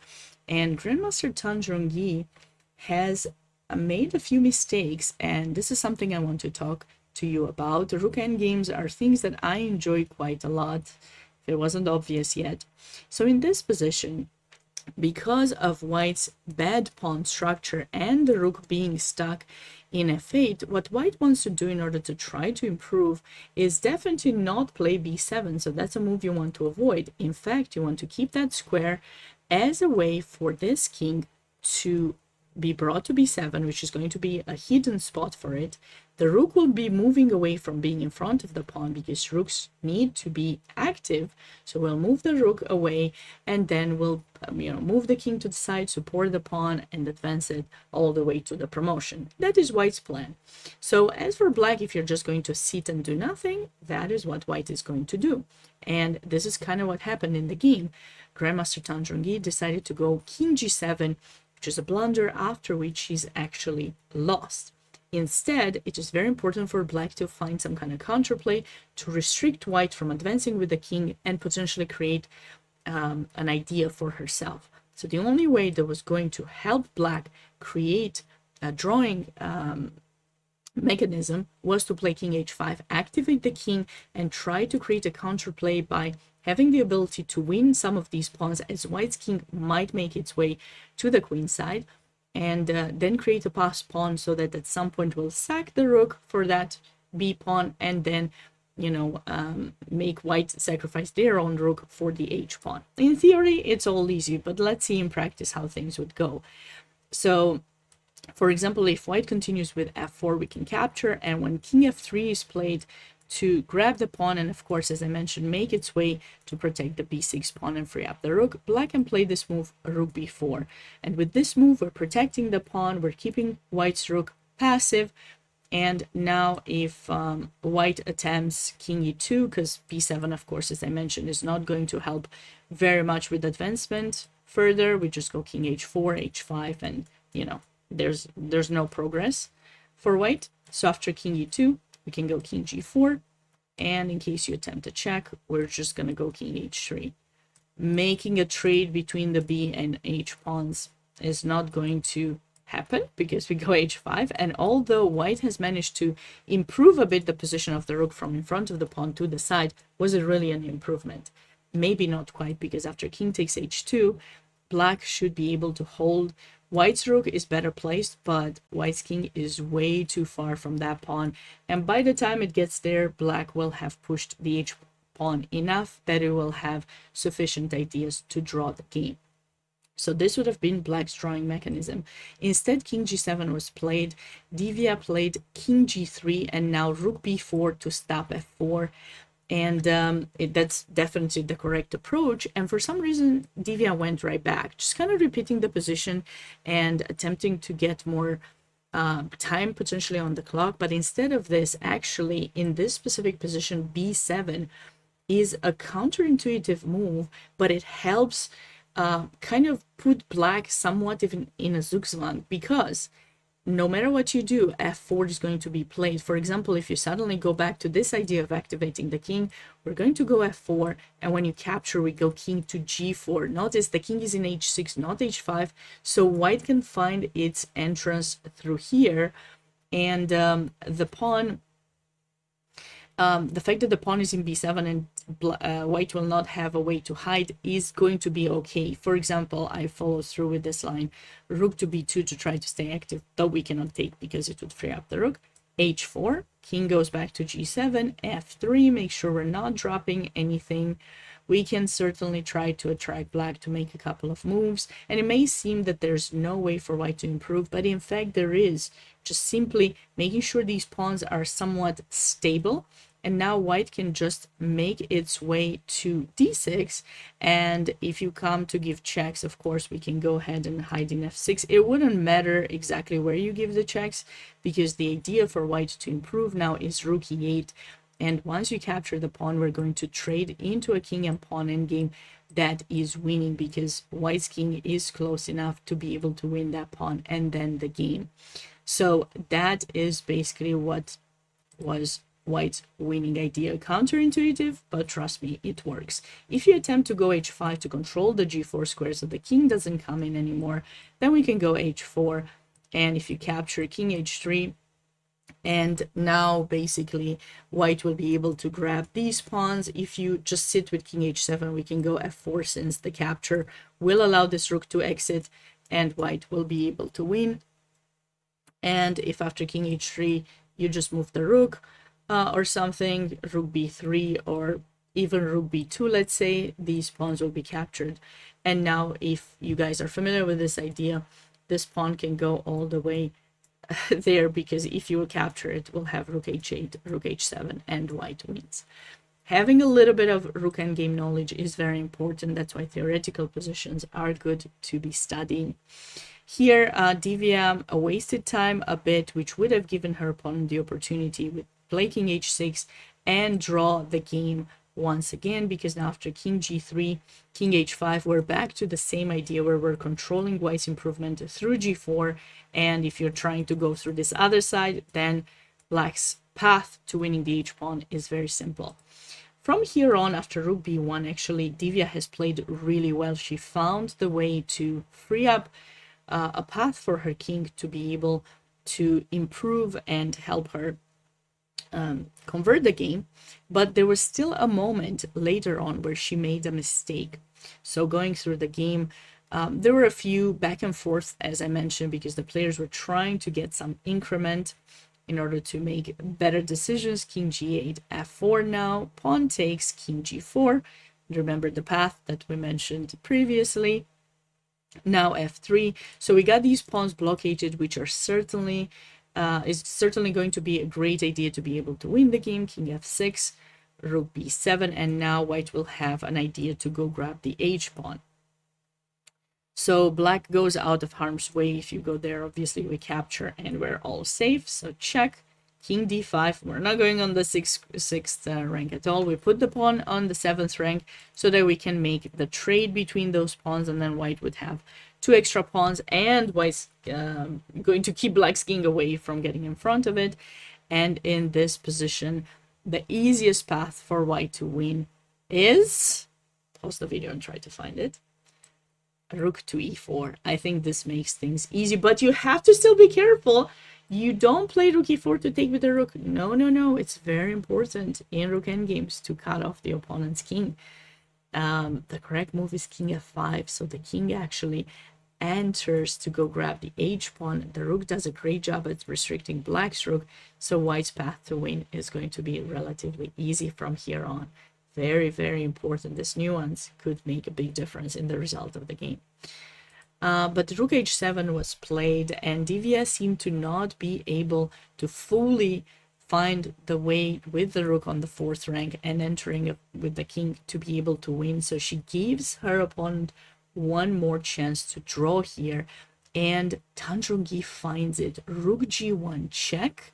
And Grandmaster Tan Zhongyi has made a few mistakes, and this is something I want to talk to you about. The rook endgames are things that I enjoy quite a lot, if it wasn't obvious yet. So in this position, because of white's bad pawn structure and the rook being stuck in f8, what white wants to do in order to try to improve is definitely not play b7. So that's a move you want to avoid. In fact, you want to keep that square as a way for this king to be brought to b7, which is going to be a hidden spot for it. The rook will be moving away from being in front of the pawn because rooks need to be active. So we'll move the rook away, and then we'll move the king to the side, support the pawn, and advance it all the way to the promotion. That is white's plan. So as for black, if you're just going to sit and do nothing, that is what white is going to do. And this is kind of what happened in the game. Grandmaster Tan Zhongyi decided to go king g7, which is a blunder, after which he's actually lost. Instead, it is very important for black to find some kind of counterplay to restrict white from advancing with the king and potentially create an idea for herself. So the only way that was going to help black create a drawing mechanism was to play king h5, activate the king, and try to create a counterplay by having the ability to win some of these pawns, as white's king might make its way to the queen side, and then create a passed pawn so that at some point we'll sack the rook for that b pawn, and then make white sacrifice their own rook for the h pawn. In theory, it's all easy, but let's see in practice how things would go. So for example, if white continues with f4, we can capture, and when king f3 is played, to grab the pawn and, of course, as I mentioned, make its way to protect the b6 pawn and free up the rook, black can play this move, rook b4. And with this move, we're protecting the pawn, we're keeping white's rook passive. And now if white attempts king e2, because b7, of course, as I mentioned, is not going to help very much with advancement further, we just go king h4, h5, and, there's no progress for white. So after king e2, we can go king g4, and in case you attempt a check, we're just going to go king h3. Making a trade between the b and h pawns is not going to happen because we go h5, and although white has managed to improve a bit the position of the rook from in front of the pawn to the side, was it really an improvement? Maybe not quite, because after king takes h2, black should be able to hold. White's rook is better placed, but white's king is way too far from that pawn, and by the time it gets there, black will have pushed the h pawn enough that it will have sufficient ideas to draw the game. So this would have been black's drawing mechanism. Instead, king g7 was played, Divya played king g3, and now rook b4 to stop f4. And that's definitely the correct approach. And for some reason, Divya went right back, just kind of repeating the position and attempting to get more time potentially on the clock. But instead of this, actually, in this specific position, b7 is a counterintuitive move, but it helps kind of put black somewhat even in a zugzwang, because no matter what you do, f4 is going to be played. For example, if you suddenly go back to this idea of activating the king, we're going to go f4, and when you capture, we go king to g4. Notice the king is in h6, not h5, so white can find its entrance through here, and the pawn, the fact that the pawn is in b7 and white will not have a way to hide is going to be okay. For example, I follow through with this line, rook to b2 to try to stay active, though we cannot take because it would free up the rook. h4, king goes back to g7, f3, make sure we're not dropping anything. We can certainly try to attract black to make a couple of moves, and it may seem that there's no way for white to improve, but in fact there is. Just simply making sure these pawns are somewhat stable, and now white can just make its way to d6, and if you come to give checks, of course we can go ahead and hide in f6. It wouldn't matter exactly where you give the checks, because the idea for white to improve now is rook e8, And once you capture the pawn, we're going to trade into a king and pawn endgame that is winning, because white's king is close enough to be able to win that pawn and then the game. So that is basically what was white's winning idea. Counterintuitive, but trust me, it works. If you attempt to go h5 to control the g4 square so the king doesn't come in anymore, then we can go h4. And if you capture king h3, and now basically white will be able to grab these pawns. If you just sit with king h7, we can go f4, since the capture will allow this rook to exit and white will be able to win. And if after king h3 you just move the rook or something, rook b3 or even rook b2, let's say, these pawns will be captured. And now if you guys are familiar with this idea, this pawn can go all the way there, because if you will capture it, we'll have rook h8, rook h7, and white wins. Having a little bit of rook endgame knowledge is very important. That's why theoretical positions are good to be studying. Here, Divya wasted time a bit, which would have given her opponent the opportunity with play king h6 and draw the game once again, because now after king g3, king h5, we're back to the same idea where we're controlling white's improvement through g4. And if you're trying to go through this other side, then black's path to winning the h-pawn is very simple. From here on, after rook b1, actually, Divya has played really well. She found the way to free up a path for her king to be able to improve and help her convert the game. But there was still a moment later on where she made a mistake. So going through the game, there were a few back and forth, as I mentioned, because the players were trying to get some increment in order to make better decisions. King g8, f4 now, pawn takes, king g4. Remember the path that we mentioned previously. Now f3. So we got these pawns blockaded, which are certainly going to be a great idea to be able to win the game. King f6, rook b7, and now white will have an idea to go grab the h-pawn. So black goes out of harm's way. If you go there, obviously we capture and we're all safe. So check, king d5. We're not going on the sixth rank at all. We put the pawn on the 7th rank so that we can make the trade between those pawns, and then white would have 2 extra pawns, and white's going to keep black's king away from getting in front of it. And in this position, the easiest path for white to win is, pause the video and try to find it, rook to e4. I think this makes things easy, but you have to still be careful. You don't play rook e4 to take with the rook. No. It's very important in rook endgames to cut off the opponent's king. The correct move is king f5. So the king actually enters to go grab the h-pawn. The rook does a great job at restricting black's rook. So white's path to win is going to be relatively easy from here on. Very, very important. This nuance could make a big difference in the result of the game. But rook h7 was played, and Divya seemed to not be able to fully find the way with the rook on the 4th rank and entering with the king to be able to win. So she gives her opponent one more chance to draw here, and Tanjungi finds it. Rook g1 check.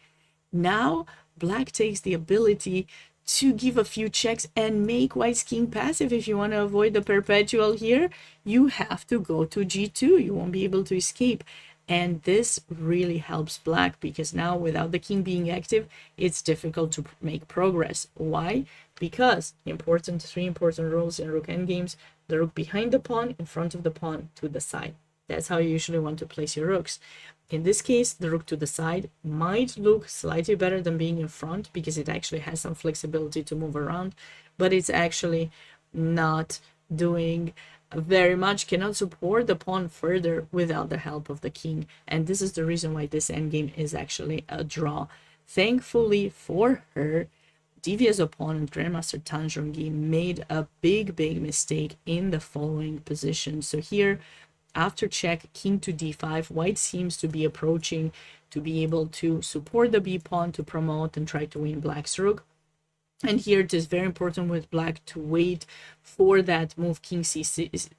Now black takes the ability to give a few checks and make white's king passive. If you want to avoid the perpetual here, you have to go to g2. You won't be able to escape. And this really helps black, because now without the king being active, it's difficult to make progress. Why? Because three important rules in rook endgames: the rook behind the pawn, in front of the pawn, to the side. That's how you usually want to place your rooks. In this case, the rook to the side might look slightly better than being in front, because it actually has some flexibility to move around, but it's actually not doing very much, cannot support the pawn further without the help of the king. And this is the reason why this endgame is actually a draw. Thankfully for her, Divya's opponent, Grandmaster Tanjungi, made a big mistake in the following position. So here, after check, king to d5, white seems to be approaching to be able to support the b-pawn to promote and try to win black's rook. And here it is very important with black to wait for that move king c6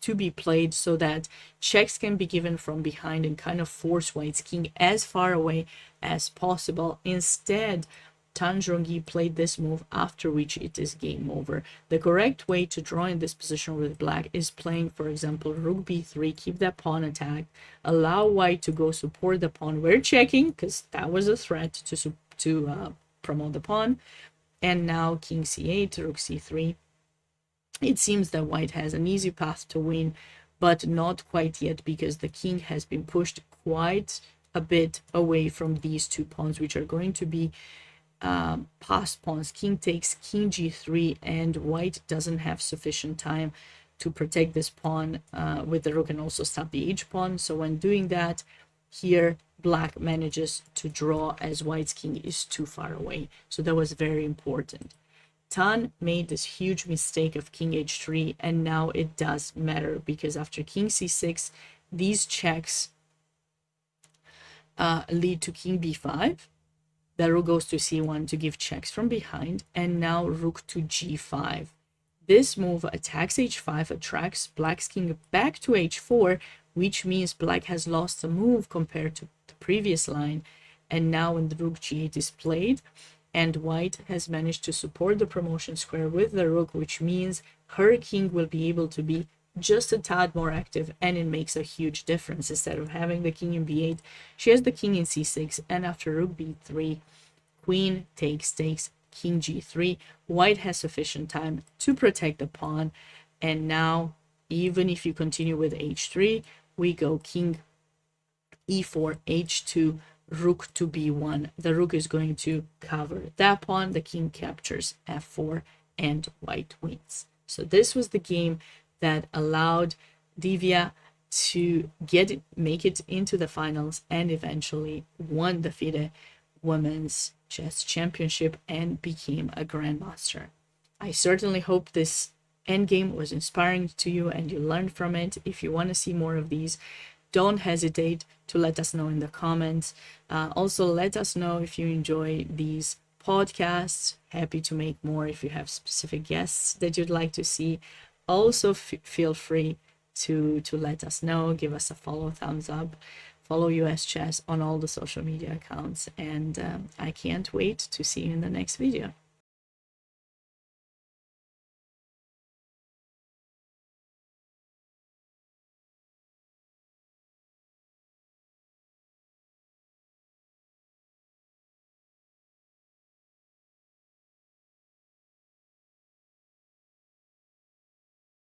to be played, so that checks can be given from behind and kind of force white's king as far away as possible. Instead, Tan Zhongyi played this move, after which it is game over. The correct way to draw in this position with black is playing, for example, rook b3, keep that pawn attacked, allow white to go support the pawn. We're checking because that was a threat to promote the pawn. And now king c8, rook c3. It seems that white has an easy path to win, but not quite yet, because the king has been pushed quite a bit away from these two pawns, which are going to be passed pawns. King takes king g3, and white doesn't have sufficient time to protect this pawn with the rook and also stop the h pawn. So when doing that, here black manages to draw as white's king is too far away. So that was very important. Tan made this huge mistake of king h3, and now it does matter, because after king c6, these checks lead to king b5. The rook goes to c1 to give checks from behind, and now rook to g5. This move attacks h5, attracts black's king back to h4, which means black has lost a move compared to the previous line. And now when the rook g8 is played, and white has managed to support the promotion square with the rook, which means her king will be able to be just a tad more active, and it makes a huge difference. Instead of having the king in b8, she has the king in c6, and after rook b3, queen takes, king g3. White has sufficient time to protect the pawn, and now even if you continue with h3, we go king e4, h2, rook to b1. The rook is going to cover that pawn, the king captures f4, and white wins. So this was the game that allowed Divya to make it into the finals, and eventually won the FIDE Women's Chess Championship and became a grandmaster. I certainly hope this endgame was inspiring to you and you learned from it. If you want to see more of these, don't hesitate to let us know in the comments. Also, let us know if you enjoy these podcasts. Happy to make more if you have specific guests that you'd like to see. Also, feel free to let us know. Give us a follow, thumbs up. Follow US Chess on all the social media accounts. And I can't wait to see you in the next video.